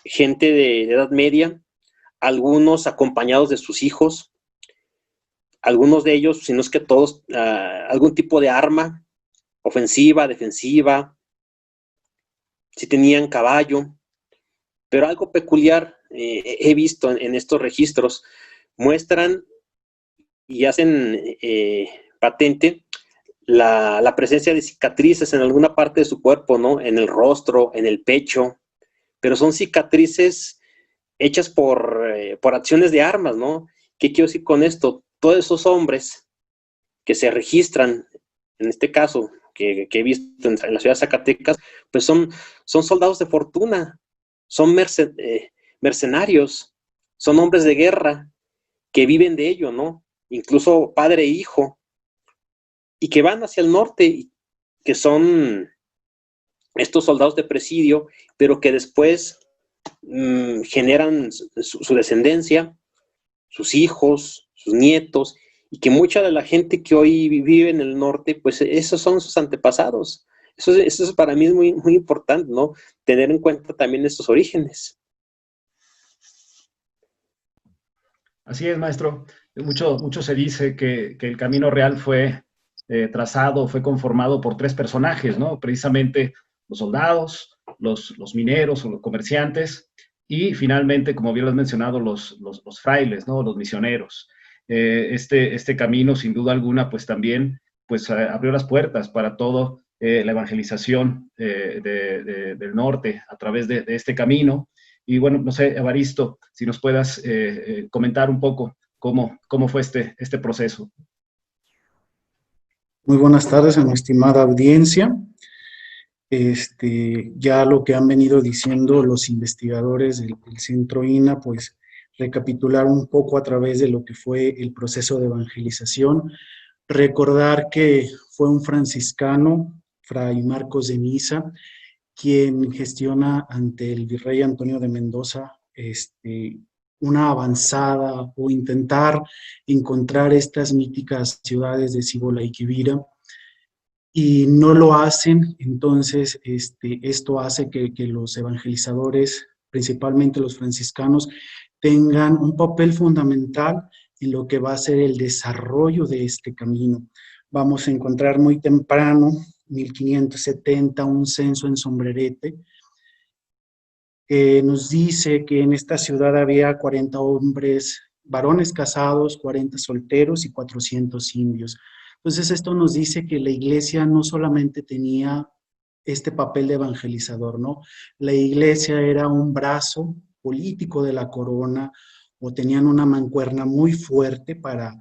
gente de edad media, algunos acompañados de sus hijos, algunos de ellos, si no es que todos, algún tipo de arma, ofensiva, defensiva, si tenían caballo, pero algo peculiar he visto en estos registros, muestran y hacen patente la presencia de cicatrices en alguna parte de su cuerpo, ¿no? En el rostro, en el pecho, pero son cicatrices hechas por acciones de armas, ¿no? ¿Qué quiero decir con esto? Todos esos hombres que se registran, en este caso, que he visto en la ciudad de Zacatecas, pues son soldados de fortuna, son mercenarios, son hombres de guerra que viven de ello, ¿no? Incluso padre e hijo, y que van hacia el norte, que son estos soldados de presidio, pero que después generan su descendencia, sus hijos, sus nietos, y que mucha de la gente que hoy vive en el norte, pues esos son sus antepasados. Eso para mí es muy, muy importante, ¿no? Tener en cuenta también estos orígenes. Así es, maestro. Mucho se dice que el Camino Real fue trazado, fue conformado por 3 personajes, ¿no? Precisamente los soldados, los mineros o los comerciantes, y finalmente, como bien lo has mencionado, los frailes, ¿no? Los misioneros. Este camino, sin duda alguna, pues también pues, abrió las puertas para toda la evangelización del norte a través de este camino. Y bueno, no sé, Evaristo, si nos puedas comentar un poco cómo fue este proceso. Muy buenas tardes a mi estimada audiencia. Ya lo que han venido diciendo los investigadores del Centro INA, pues recapitular un poco a través de lo que fue el proceso de evangelización. Recordar que fue un franciscano, Fray Marcos de Niza, quien gestiona ante el virrey Antonio de Mendoza una avanzada o intentar encontrar estas míticas ciudades de Cibola y Quivira, y no lo hacen. Entonces esto hace que los evangelizadores, principalmente los franciscanos, tengan un papel fundamental en lo que va a ser el desarrollo de este camino. Vamos a encontrar muy temprano, 1570, un censo en Sombrerete, que nos dice que en esta ciudad había 40 hombres, varones casados, 40 solteros y 400 indios. Entonces esto nos dice que la iglesia no solamente tenía este papel de evangelizador, ¿no? La iglesia era un brazo político de la corona, o tenían una mancuerna muy fuerte para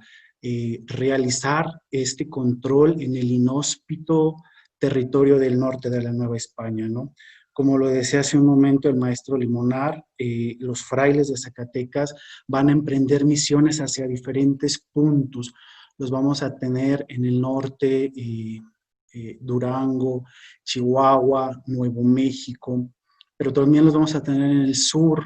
realizar este control en el inhóspito territorio del norte de la Nueva España, ¿no? Como lo decía hace un momento el maestro Limonar, los frailes de Zacatecas van a emprender misiones hacia diferentes puntos. Los vamos a tener en el norte, Durango, Chihuahua, Nuevo México, pero también los vamos a tener en el sur,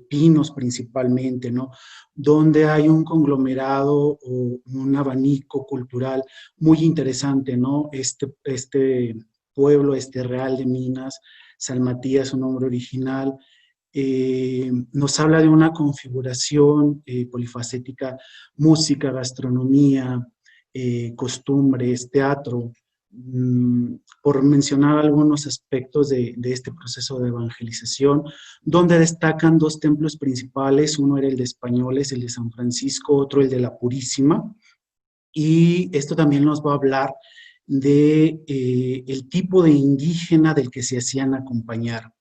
Pinos principalmente, ¿no? Donde hay un conglomerado o un abanico cultural muy interesante, ¿no? Este pueblo, Real de Minas, San Matías, su nombre original, nos habla de una configuración polifacética, música, gastronomía, costumbres, teatro, por mencionar algunos aspectos de este proceso de evangelización, donde destacan dos templos principales, uno era el de Españoles, el de San Francisco, otro el de la Purísima, y esto también nos va a hablar de el tipo de indígena del que se hacían acompañar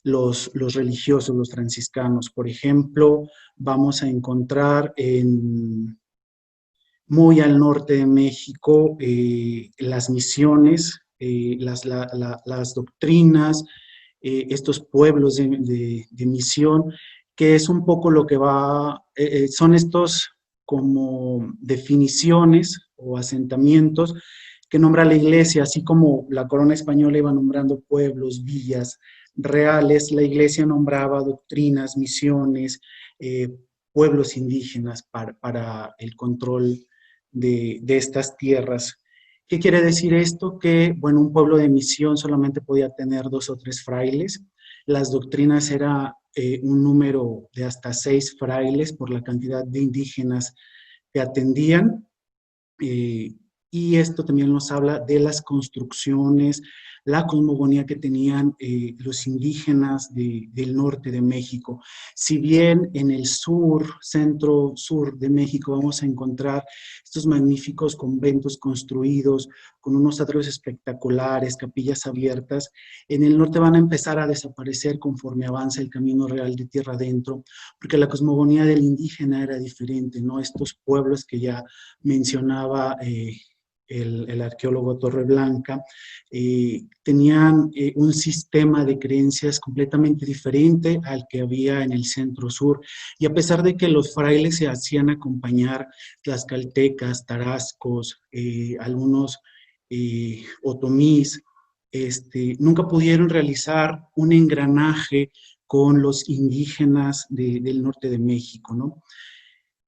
los religiosos, los franciscanos. Por ejemplo, vamos a encontrar muy al norte de México las misiones, las doctrinas, estos pueblos de misión, que es un poco lo que son estos como definiciones o asentamientos que nombra la iglesia, así como la corona española iba nombrando pueblos, villas reales, la iglesia nombraba doctrinas, misiones, pueblos indígenas para el control de estas tierras. ¿Qué quiere decir esto? Que, bueno, un pueblo de misión solamente podía tener 2 o 3 frailes. Las doctrinas era un número de hasta 6 frailes por la cantidad de indígenas que atendían. Y esto también nos habla de las construcciones, la cosmogonía que tenían los indígenas del norte de México. Si bien en el sur, centro-sur de México vamos a encontrar estos magníficos conventos construidos con unos atrios espectaculares, capillas abiertas, en el norte van a empezar a desaparecer conforme avanza el camino real de tierra adentro, porque la cosmogonía del indígena era diferente, ¿no? Estos pueblos que ya mencionaba el arqueólogo Torreblanca, tenían un sistema de creencias completamente diferente al que había en el centro-sur, y a pesar de que los frailes se hacían acompañar tlaxcaltecas, tarascos, algunos otomís, nunca pudieron realizar un engranaje con los indígenas del norte de México, ¿no?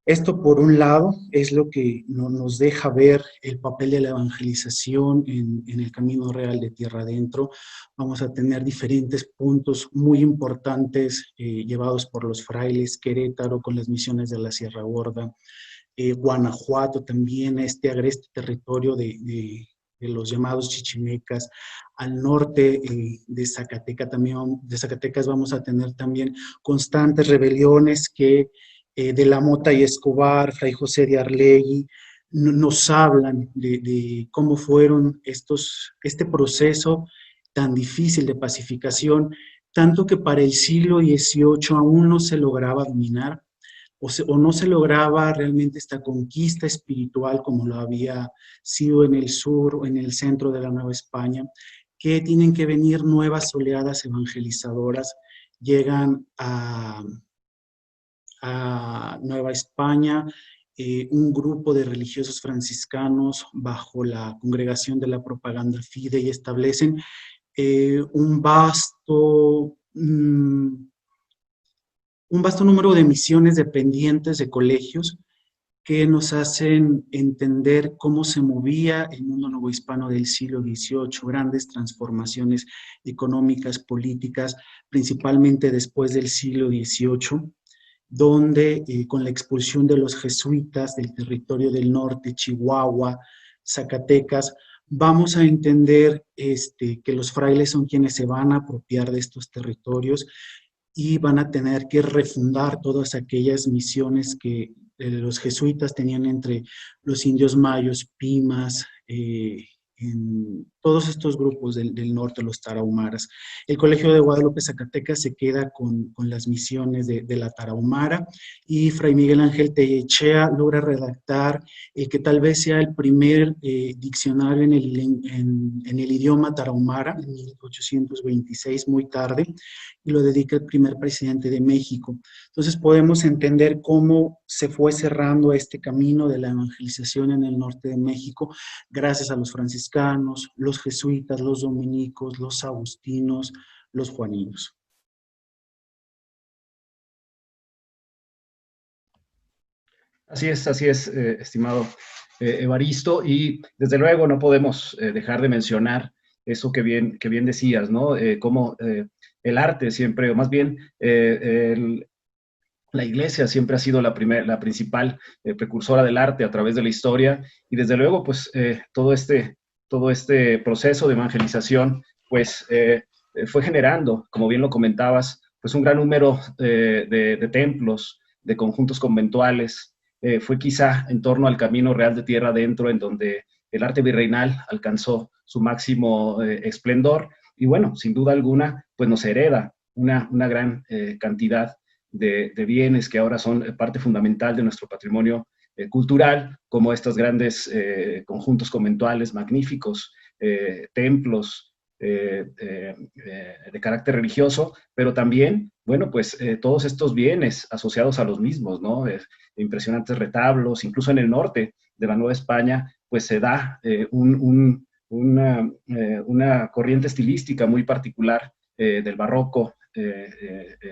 Esto, por un lado, es lo que nos deja ver el papel de la evangelización en el camino real de tierra adentro. Vamos a tener diferentes puntos muy importantes llevados por los frailes, Querétaro con las misiones de la Sierra Gorda, Guanajuato también, agreste territorio de los llamados chichimecas. Al norte de Zacatecas vamos a tener también constantes rebeliones que de la Mota y Escobar, Fray José de Arlegui, nos hablan de cómo fueron este proceso tan difícil de pacificación, tanto que para el siglo XVIII aún no se lograba dominar, o no se lograba realmente esta conquista espiritual como lo había sido en el sur o en el centro de la Nueva España, que tienen que venir nuevas oleadas evangelizadoras, llegan a Nueva España, un grupo de religiosos franciscanos bajo la Congregación de la Propaganda Fidei establecen un vasto número de misiones dependientes de colegios que nos hacen entender cómo se movía el mundo novohispano del siglo XVIII, grandes transformaciones económicas, políticas, principalmente después del siglo XVIII, donde con la expulsión de los jesuitas del territorio del norte, Chihuahua, Zacatecas, vamos a entender que los frailes son quienes se van a apropiar de estos territorios y van a tener que refundar todas aquellas misiones que los jesuitas tenían entre los indios mayos, Pimas, en todos estos grupos del norte, los tarahumaras. El Colegio de Guadalupe Zacatecas se queda con las misiones de la tarahumara, y Fray Miguel Ángel Tellechea logra redactar el que tal vez sea el primer diccionario en el idioma tarahumara, en 1826, muy tarde, y lo dedica al primer presidente de México. Entonces podemos entender cómo se fue cerrando este camino de la evangelización en el norte de México, gracias a los franciscanos, los jesuitas, los dominicos, los agustinos, los juaninos. Así es, estimado Evaristo, y desde luego no podemos dejar de mencionar eso que bien decías, ¿no? Cómo el arte siempre, o más bien la Iglesia siempre ha sido la principal precursora del arte a través de la historia, y desde luego, pues, todo este proceso de evangelización, pues, fue generando, como bien lo comentabas, pues un gran número de templos, de conjuntos conventuales. Fue quizá en torno al Camino Real de Tierra Adentro en donde el arte virreinal alcanzó su máximo esplendor, y bueno, sin duda alguna, pues nos hereda una gran cantidad de bienes que ahora son parte fundamental de nuestro patrimonio cultural, como estos grandes conjuntos conventuales magníficos, templos de carácter religioso, pero también, bueno, pues todos estos bienes asociados a los mismos, ¿no? Impresionantes retablos, incluso en el norte de la Nueva España, pues se da una corriente estilística muy particular del barroco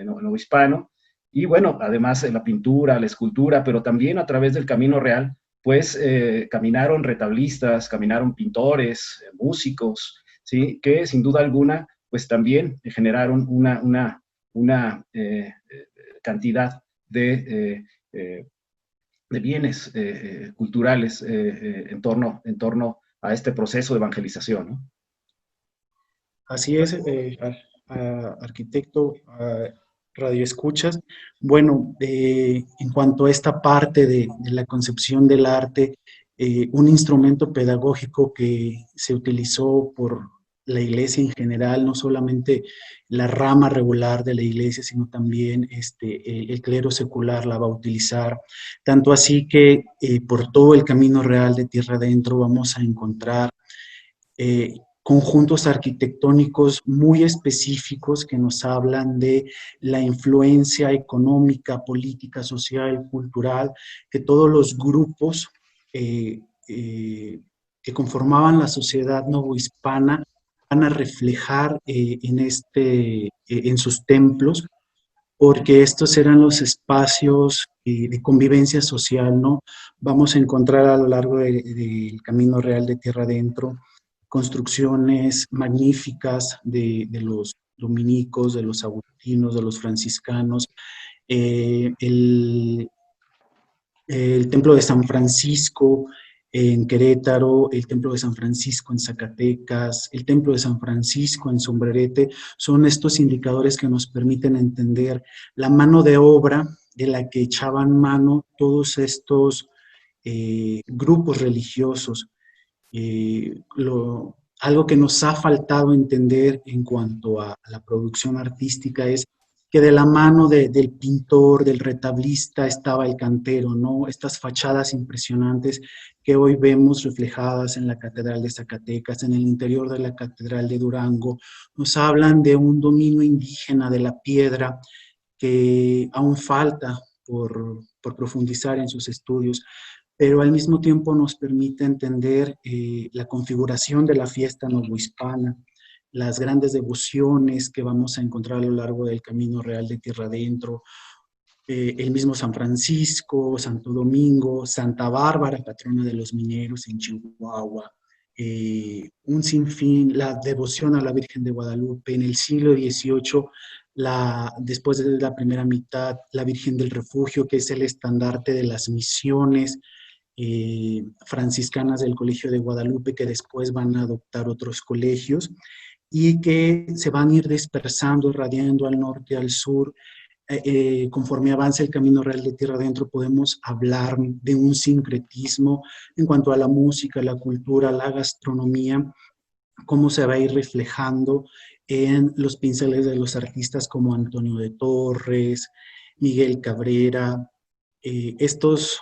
novohispano. Y bueno, además la pintura, la escultura, pero también a través del Camino Real, pues caminaron retablistas, caminaron pintores, músicos, ¿sí? Que sin duda alguna, pues también generaron una cantidad de bienes culturales en torno a este proceso de evangelización, ¿no? Así es, arquitecto, radioescuchas. Bueno, en cuanto a esta parte de la concepción del arte, un instrumento pedagógico que se utilizó por la Iglesia en general, no solamente la rama regular de la Iglesia, sino también el clero secular la va a utilizar. Tanto así que por todo el Camino Real de Tierra Adentro vamos a encontrar conjuntos arquitectónicos muy específicos que nos hablan de la influencia económica, política, social, cultural, que todos los grupos que conformaban la sociedad novohispana van a reflejar en sus templos, porque estos eran los espacios de convivencia social, ¿no? Vamos a encontrar a lo largo del Camino Real de Tierra Adentro construcciones magníficas de los dominicos, de los agustinos, de los franciscanos, el Templo de San Francisco en Querétaro, el Templo de San Francisco en Zacatecas, el Templo de San Francisco en Sombrerete, son estos indicadores que nos permiten entender la mano de obra de la que echaban mano todos estos grupos religiosos. Algo que nos ha faltado entender en cuanto a la producción artística es que de la mano del pintor, del retablista, estaba el cantero, ¿no? Estas fachadas impresionantes que hoy vemos reflejadas en la Catedral de Zacatecas, en el interior de la Catedral de Durango, nos hablan de un dominio indígena de la piedra que aún falta por profundizar en sus estudios, pero al mismo tiempo nos permite entender la configuración de la fiesta novohispana, las grandes devociones que vamos a encontrar a lo largo del Camino Real de Tierra Adentro, el mismo San Francisco, Santo Domingo, Santa Bárbara, patrona de los mineros en Chihuahua, un sinfín, la devoción a la Virgen de Guadalupe. En el siglo XVIII, después de la primera mitad, la Virgen del Refugio, que es el estandarte de las misiones franciscanas del Colegio de Guadalupe, que después van a adoptar otros colegios y que se van a ir dispersando, irradiando al norte, al sur. Conforme avanza el Camino Real de Tierra Adentro, podemos hablar de un sincretismo en cuanto a la música, la cultura, la gastronomía, cómo se va a ir reflejando en los pinceles de los artistas como Antonio de Torres, Miguel Cabrera, estos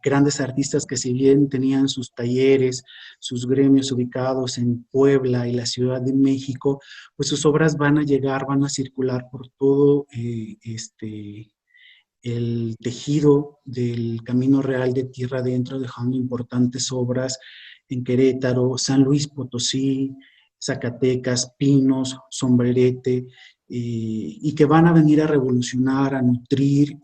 grandes artistas que si bien tenían sus talleres, sus gremios ubicados en Puebla y la Ciudad de México, pues sus obras van a llegar, van a circular por todo el tejido del Camino Real de Tierra Adentro, dejando importantes obras en Querétaro, San Luis Potosí, Zacatecas, Pinos, Sombrerete, y que van a venir a revolucionar, a nutrir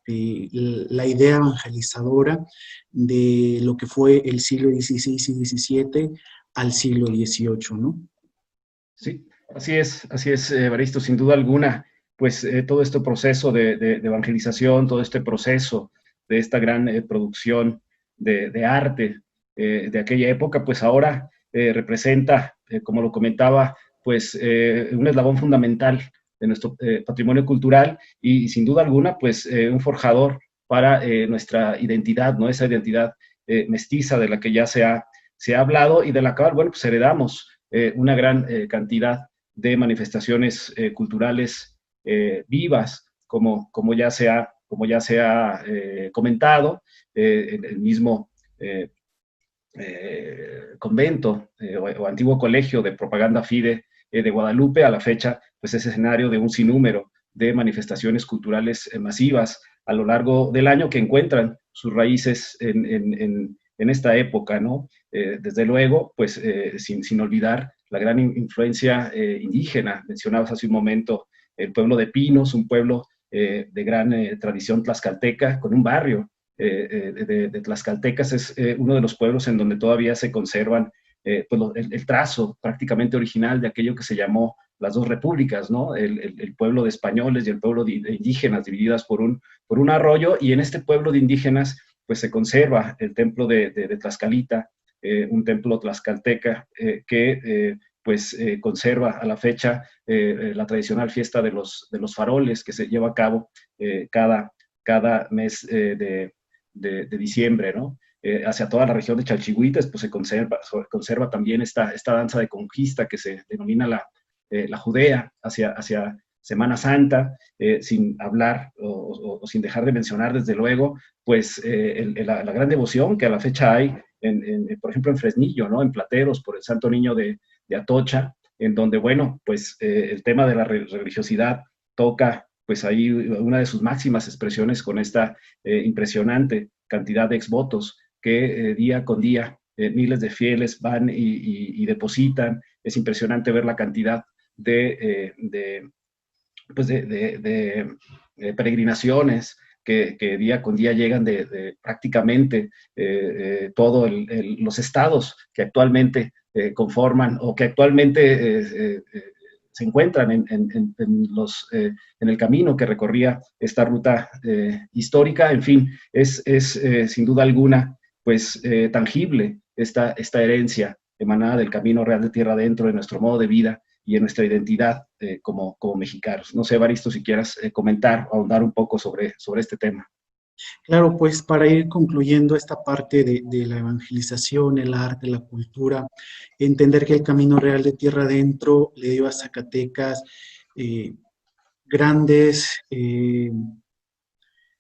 la idea evangelizadora de lo que fue el siglo XVI y XVII al siglo XVIII, ¿no? Sí, así es, Evaristo, sin duda alguna, pues todo este proceso de evangelización, todo este proceso de esta gran producción de arte de aquella época, pues ahora representa, como lo comentaba, pues un eslabón fundamental de nuestro patrimonio cultural y sin duda alguna, pues un forjador para nuestra identidad, ¿no? Esa identidad mestiza de la que ya se ha hablado y de la cual, bueno, pues heredamos una gran cantidad de manifestaciones culturales vivas, como ya se ha comentado, el mismo convento o antiguo colegio de propaganda fide de Guadalupe, a la fecha, pues es escenario de un sinnúmero de manifestaciones culturales masivas a lo largo del año que encuentran sus raíces en esta época, ¿no? Desde luego, pues sin olvidar la gran influencia indígena. Mencionabas hace un momento el pueblo de Pinos, un pueblo de gran tradición tlaxcalteca, con un barrio de tlaxcaltecas. Es uno de los pueblos en donde todavía se conservan pues el trazo prácticamente original de aquello que se llamó las dos repúblicas, ¿no? El pueblo de españoles y el pueblo de indígenas divididas por un arroyo, y en este pueblo de indígenas pues se conserva el templo de Tlaxcalita, un templo tlaxcalteca que conserva a la fecha la tradicional fiesta de los faroles que se lleva a cabo cada mes de diciembre, ¿no? Hacia toda la región de Chalchihuites, pues se conserva también esta danza de conquista que se denomina la Judea hacia Semana Santa, sin hablar o sin dejar de mencionar, desde luego, pues la gran devoción que a la fecha hay, por ejemplo, en Fresnillo, ¿no? En Plateros, por el Santo Niño de Atocha, en donde, bueno, pues el tema de la religiosidad toca pues ahí una de sus máximas expresiones con esta impresionante cantidad de exvotos que día con día miles de fieles van y depositan. Es impresionante ver la cantidad de peregrinaciones que día con día llegan de prácticamente todos los estados que actualmente conforman o que actualmente se encuentran en el camino que recorría esta ruta histórica. En fin, es sin duda alguna pues tangible esta herencia emanada del Camino Real de Tierra Adentro, de nuestro modo de vida y en nuestra identidad como mexicanos. No sé, Evaristo, si quieras comentar o ahondar un poco sobre este tema. Claro, pues para ir concluyendo esta parte de la evangelización, el arte, la cultura, entender que el Camino Real de Tierra Adentro le dio a Zacatecas grandes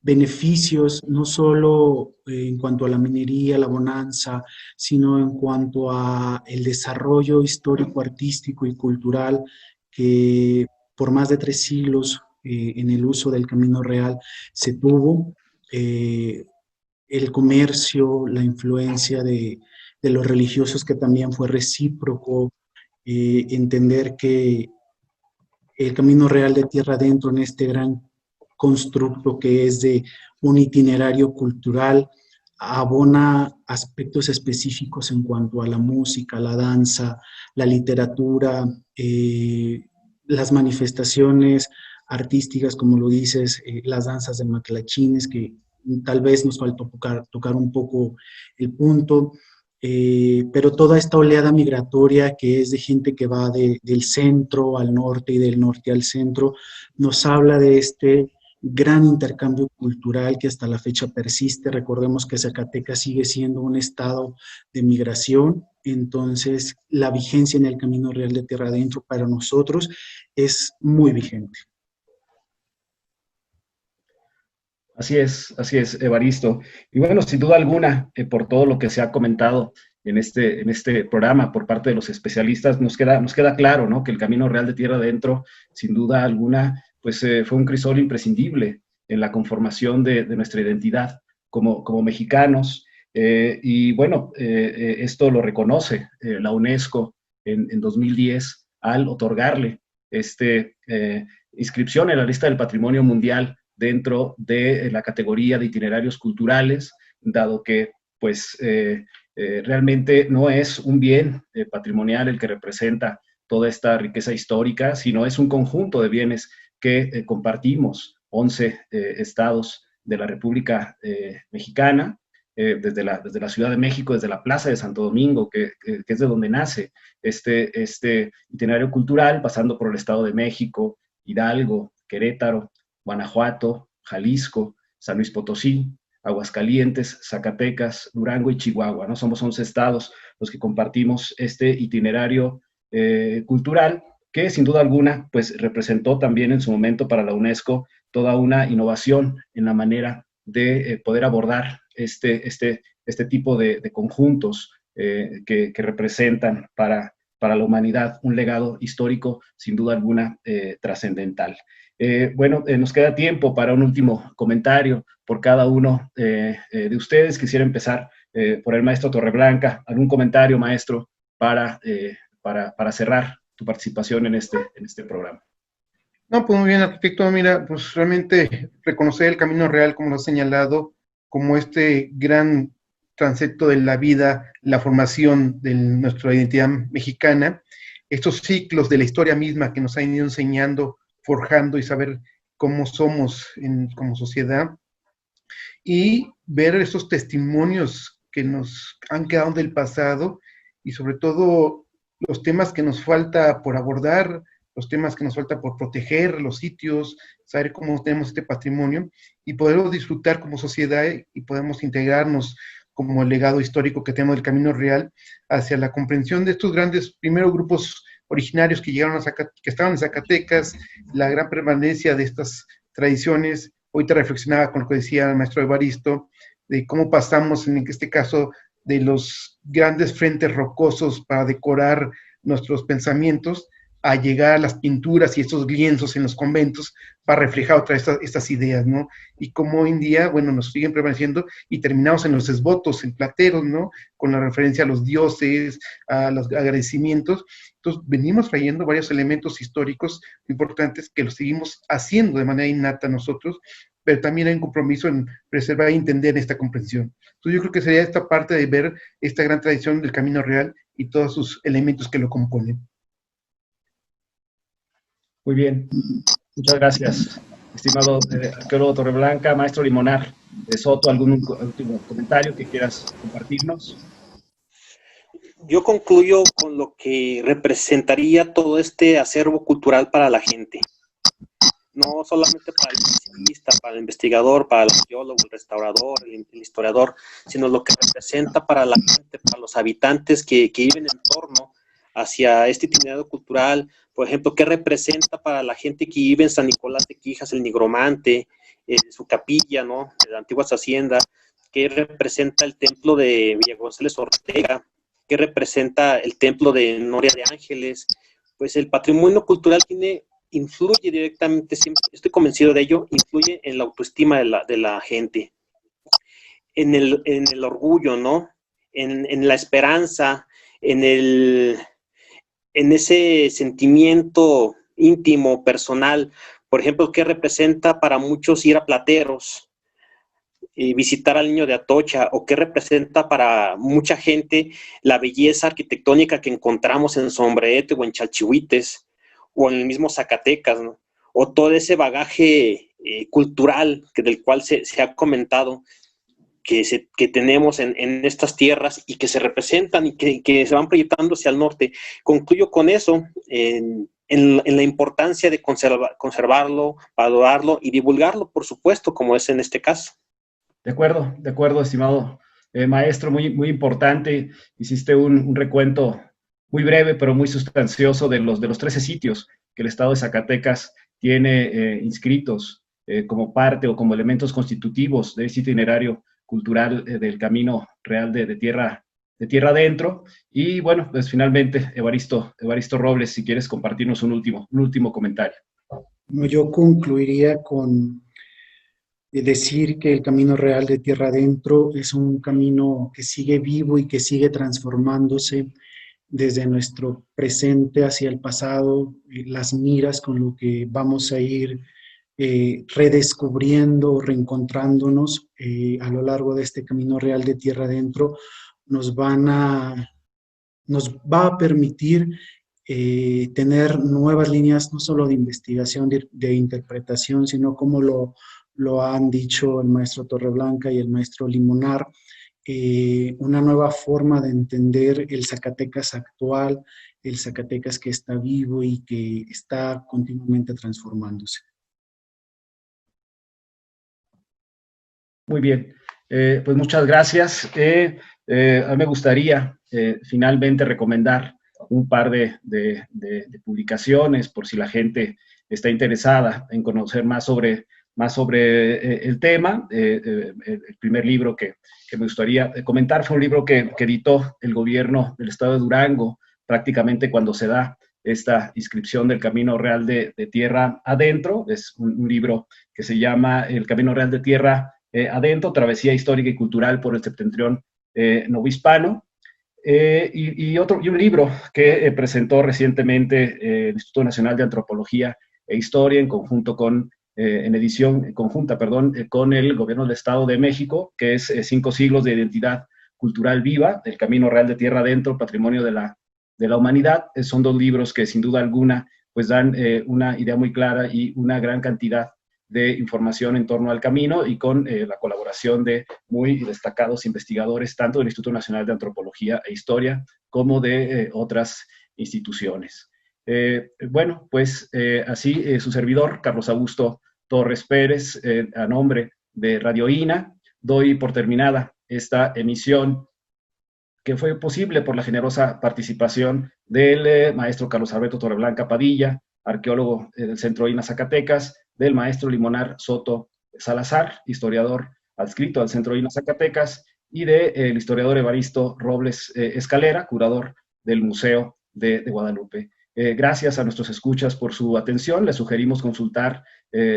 beneficios, no solo en cuanto a la minería, la bonanza, sino en cuanto a el desarrollo histórico, artístico y cultural que por más de 3 siglos en el uso del Camino Real se tuvo. El comercio, la influencia de los religiosos, que también fue recíproco, entender que el Camino Real de Tierra Adentro, en este gran constructo que es de un itinerario cultural, abona aspectos específicos en cuanto a la música, la danza, la literatura, las manifestaciones artísticas, como lo dices, las danzas de maclachines, que tal vez nos faltó tocar un poco el punto, pero toda esta oleada migratoria que es de gente que va del centro al norte y del norte al centro, nos habla de este gran intercambio cultural que hasta la fecha persiste. Recordemos que Zacatecas sigue siendo un estado de migración, entonces la vigencia en el Camino Real de Tierra Adentro para nosotros es muy vigente. Así es, Evaristo. Y bueno, sin duda alguna, por todo lo que se ha comentado en este programa por parte de los especialistas, nos queda claro, ¿no?, que el Camino Real de Tierra Adentro, sin duda alguna, pues fue un crisol imprescindible en la conformación de nuestra identidad como mexicanos. Y bueno, esto lo reconoce la UNESCO en 2010 al otorgarle inscripción en la lista del Patrimonio Mundial dentro de la categoría de itinerarios culturales, dado que pues realmente no es un bien patrimonial el que representa toda esta riqueza histórica, sino es un conjunto de bienes que compartimos 11 estados de la República Mexicana, desde la Ciudad de México, desde la Plaza de Santo Domingo, que es de donde nace este itinerario cultural, pasando por el Estado de México, Hidalgo, Querétaro, Guanajuato, Jalisco, San Luis Potosí, Aguascalientes, Zacatecas, Durango y Chihuahua, ¿no? Somos 11 estados los que compartimos este itinerario cultural que sin duda alguna pues representó también en su momento para la UNESCO toda una innovación en la manera de poder abordar este tipo de conjuntos que representan para la humanidad un legado histórico sin duda alguna trascendental. Bueno, nos queda tiempo para un último comentario por cada uno de ustedes. Quisiera empezar por el maestro Torreblanca. ¿Algún comentario, maestro, para cerrar tu participación en este programa? No, pues muy bien, arquitecto. Mira, pues realmente reconocer el Camino Real, como lo has señalado, como este gran transecto de la vida, la formación de nuestra identidad mexicana, estos ciclos de la historia misma que nos han ido enseñando, forjando y saber cómo somos como sociedad, y ver estos testimonios que nos han quedado del pasado y sobre todo los temas que nos falta por abordar, los temas que nos falta por proteger, los sitios, saber cómo tenemos este patrimonio y poderlo disfrutar como sociedad y podemos integrarnos como el legado histórico que tenemos del Camino Real hacia la comprensión de estos grandes primeros grupos originarios que llegaron que estaban en Zacatecas, la gran permanencia de estas tradiciones. Ahorita reflexionaba con lo que decía el maestro Evaristo, de cómo pasamos en este caso de los grandes frentes rocosos para decorar nuestros pensamientos a llegar a las pinturas y estos lienzos en los conventos para reflejar otra vez estas ideas, ¿no? Y cómo hoy en día, bueno, nos siguen permaneciendo y terminamos en los esbotos, en plateros, ¿no? Con la referencia a los dioses, a los agradecimientos. Entonces, venimos trayendo varios elementos históricos importantes que los seguimos haciendo de manera innata nosotros, pero también hay un compromiso en preservar y entender esta comprensión. Entonces, yo creo que sería esta parte de ver esta gran tradición del Camino Real y todos sus elementos que lo componen. Muy bien, muchas gracias, estimado arqueólogo Torreblanca. Maestro Limonar de Soto, ¿algún último comentario que quieras compartirnos? Yo concluyo con lo que representaría todo este acervo cultural para la gente. No solamente para el especialista, para el investigador, para el arqueólogo, el restaurador, el historiador, sino lo que representa para la gente, para los habitantes que viven en torno hacia este itinerario cultural. Por ejemplo, ¿qué representa para la gente que vive en San Nicolás de Quijas, el Nigromante, su capilla, ¿no?, de las antiguas haciendas? ¿Qué representa el templo de Villa González Ortega? ¿Qué representa el templo de Noria de Ángeles? Pues el patrimonio cultural influye directamente, siempre, estoy convencido de ello, influye en la autoestima de la gente, en el orgullo, ¿no? En la esperanza, en ese sentimiento íntimo, personal. Por ejemplo, ¿qué representa para muchos ir a Plateros y visitar al Niño de Atocha? ¿O qué representa para mucha gente la belleza arquitectónica que encontramos en Sombrerete o en Chalchihuites o en el mismo Zacatecas, ¿no? O todo ese bagaje cultural del cual se ha comentado que tenemos en estas tierras y que se representan y que se van proyectando hacia el norte. Concluyo con eso, en en la importancia de conservarlo, valorarlo y divulgarlo, por supuesto, como es en este caso. De acuerdo, estimado maestro, muy importante. Hiciste un recuento muy breve, pero muy sustancioso de los 13 sitios que el Estado de Zacatecas tiene inscritos como parte o como elementos constitutivos de este itinerario cultural del Camino Real de tierra adentro. Y bueno, pues finalmente, Evaristo Robles, si quieres compartirnos un último comentario. Yo concluiría con decir que el Camino Real de Tierra Adentro es un camino que sigue vivo y que sigue transformándose desde nuestro presente hacia el pasado, las miras con lo que vamos a ir redescubriendo, reencontrándonos a lo largo de este Camino Real de Tierra Adentro, nos va a permitir tener nuevas líneas, no solo de investigación, de interpretación, sino como lo han dicho el maestro Torreblanca y el maestro Limonar, una nueva forma de entender el Zacatecas actual, el Zacatecas que está vivo y que está continuamente transformándose. Muy bien, pues muchas gracias. A mí me gustaría finalmente recomendar un par de publicaciones por si la gente está interesada en conocer más sobre el tema. El primer libro que me gustaría comentar fue un libro que editó el gobierno del estado de Durango prácticamente cuando se da esta inscripción del Camino Real de Tierra Adentro. Es un libro que se llama El Camino Real de Tierra Adentro, Travesía Histórica y Cultural por el Septentrión Novohispano. Y un libro que presentó recientemente el Instituto Nacional de Antropología e Historia en edición conjunta, con el Gobierno del Estado de México, que es 5 siglos de identidad cultural viva, del Camino Real de Tierra Adentro, Patrimonio de la Humanidad. Son 2 libros que sin duda alguna pues dan una idea muy clara y una gran cantidad de información en torno al camino, y con la colaboración de muy destacados investigadores, tanto del Instituto Nacional de Antropología e Historia como de otras instituciones. Bueno, pues así su servidor, Carlos Augusto Torres Pérez, a nombre de Radio INA, doy por terminada esta emisión que fue posible por la generosa participación del maestro Carlos Alberto Torreblanca Padilla, arqueólogo del Centro INA Zacatecas, del maestro Limonar Soto Salazar, historiador adscrito al Centro INA Zacatecas, y del historiador Evaristo Robles Escalera, curador del Museo de Guadalupe. Gracias a nuestros escuchas por su atención. Les sugerimos consultar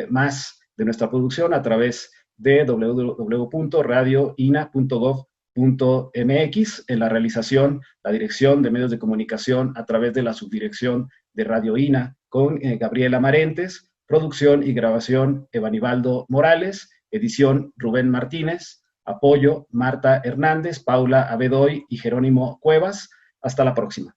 más de nuestra producción a través de www.radioina.gov.mx. En la realización, la dirección de medios de comunicación a través de la subdirección de Radio INA con Gabriela Marentes, producción y grabación Evanibaldo Morales, edición Rubén Martínez, apoyo Marta Hernández, Paula Abedoy y Jerónimo Cuevas. Hasta la próxima.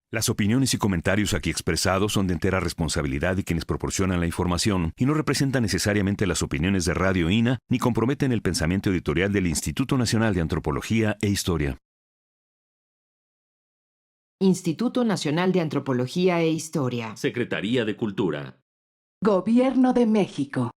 Las opiniones y comentarios aquí expresados son de entera responsabilidad de quienes proporcionan la información y no representan necesariamente las opiniones de Radio INA ni comprometen el pensamiento editorial del Instituto Nacional de Antropología e Historia. Instituto Nacional de Antropología e Historia. Secretaría de Cultura. Gobierno de México.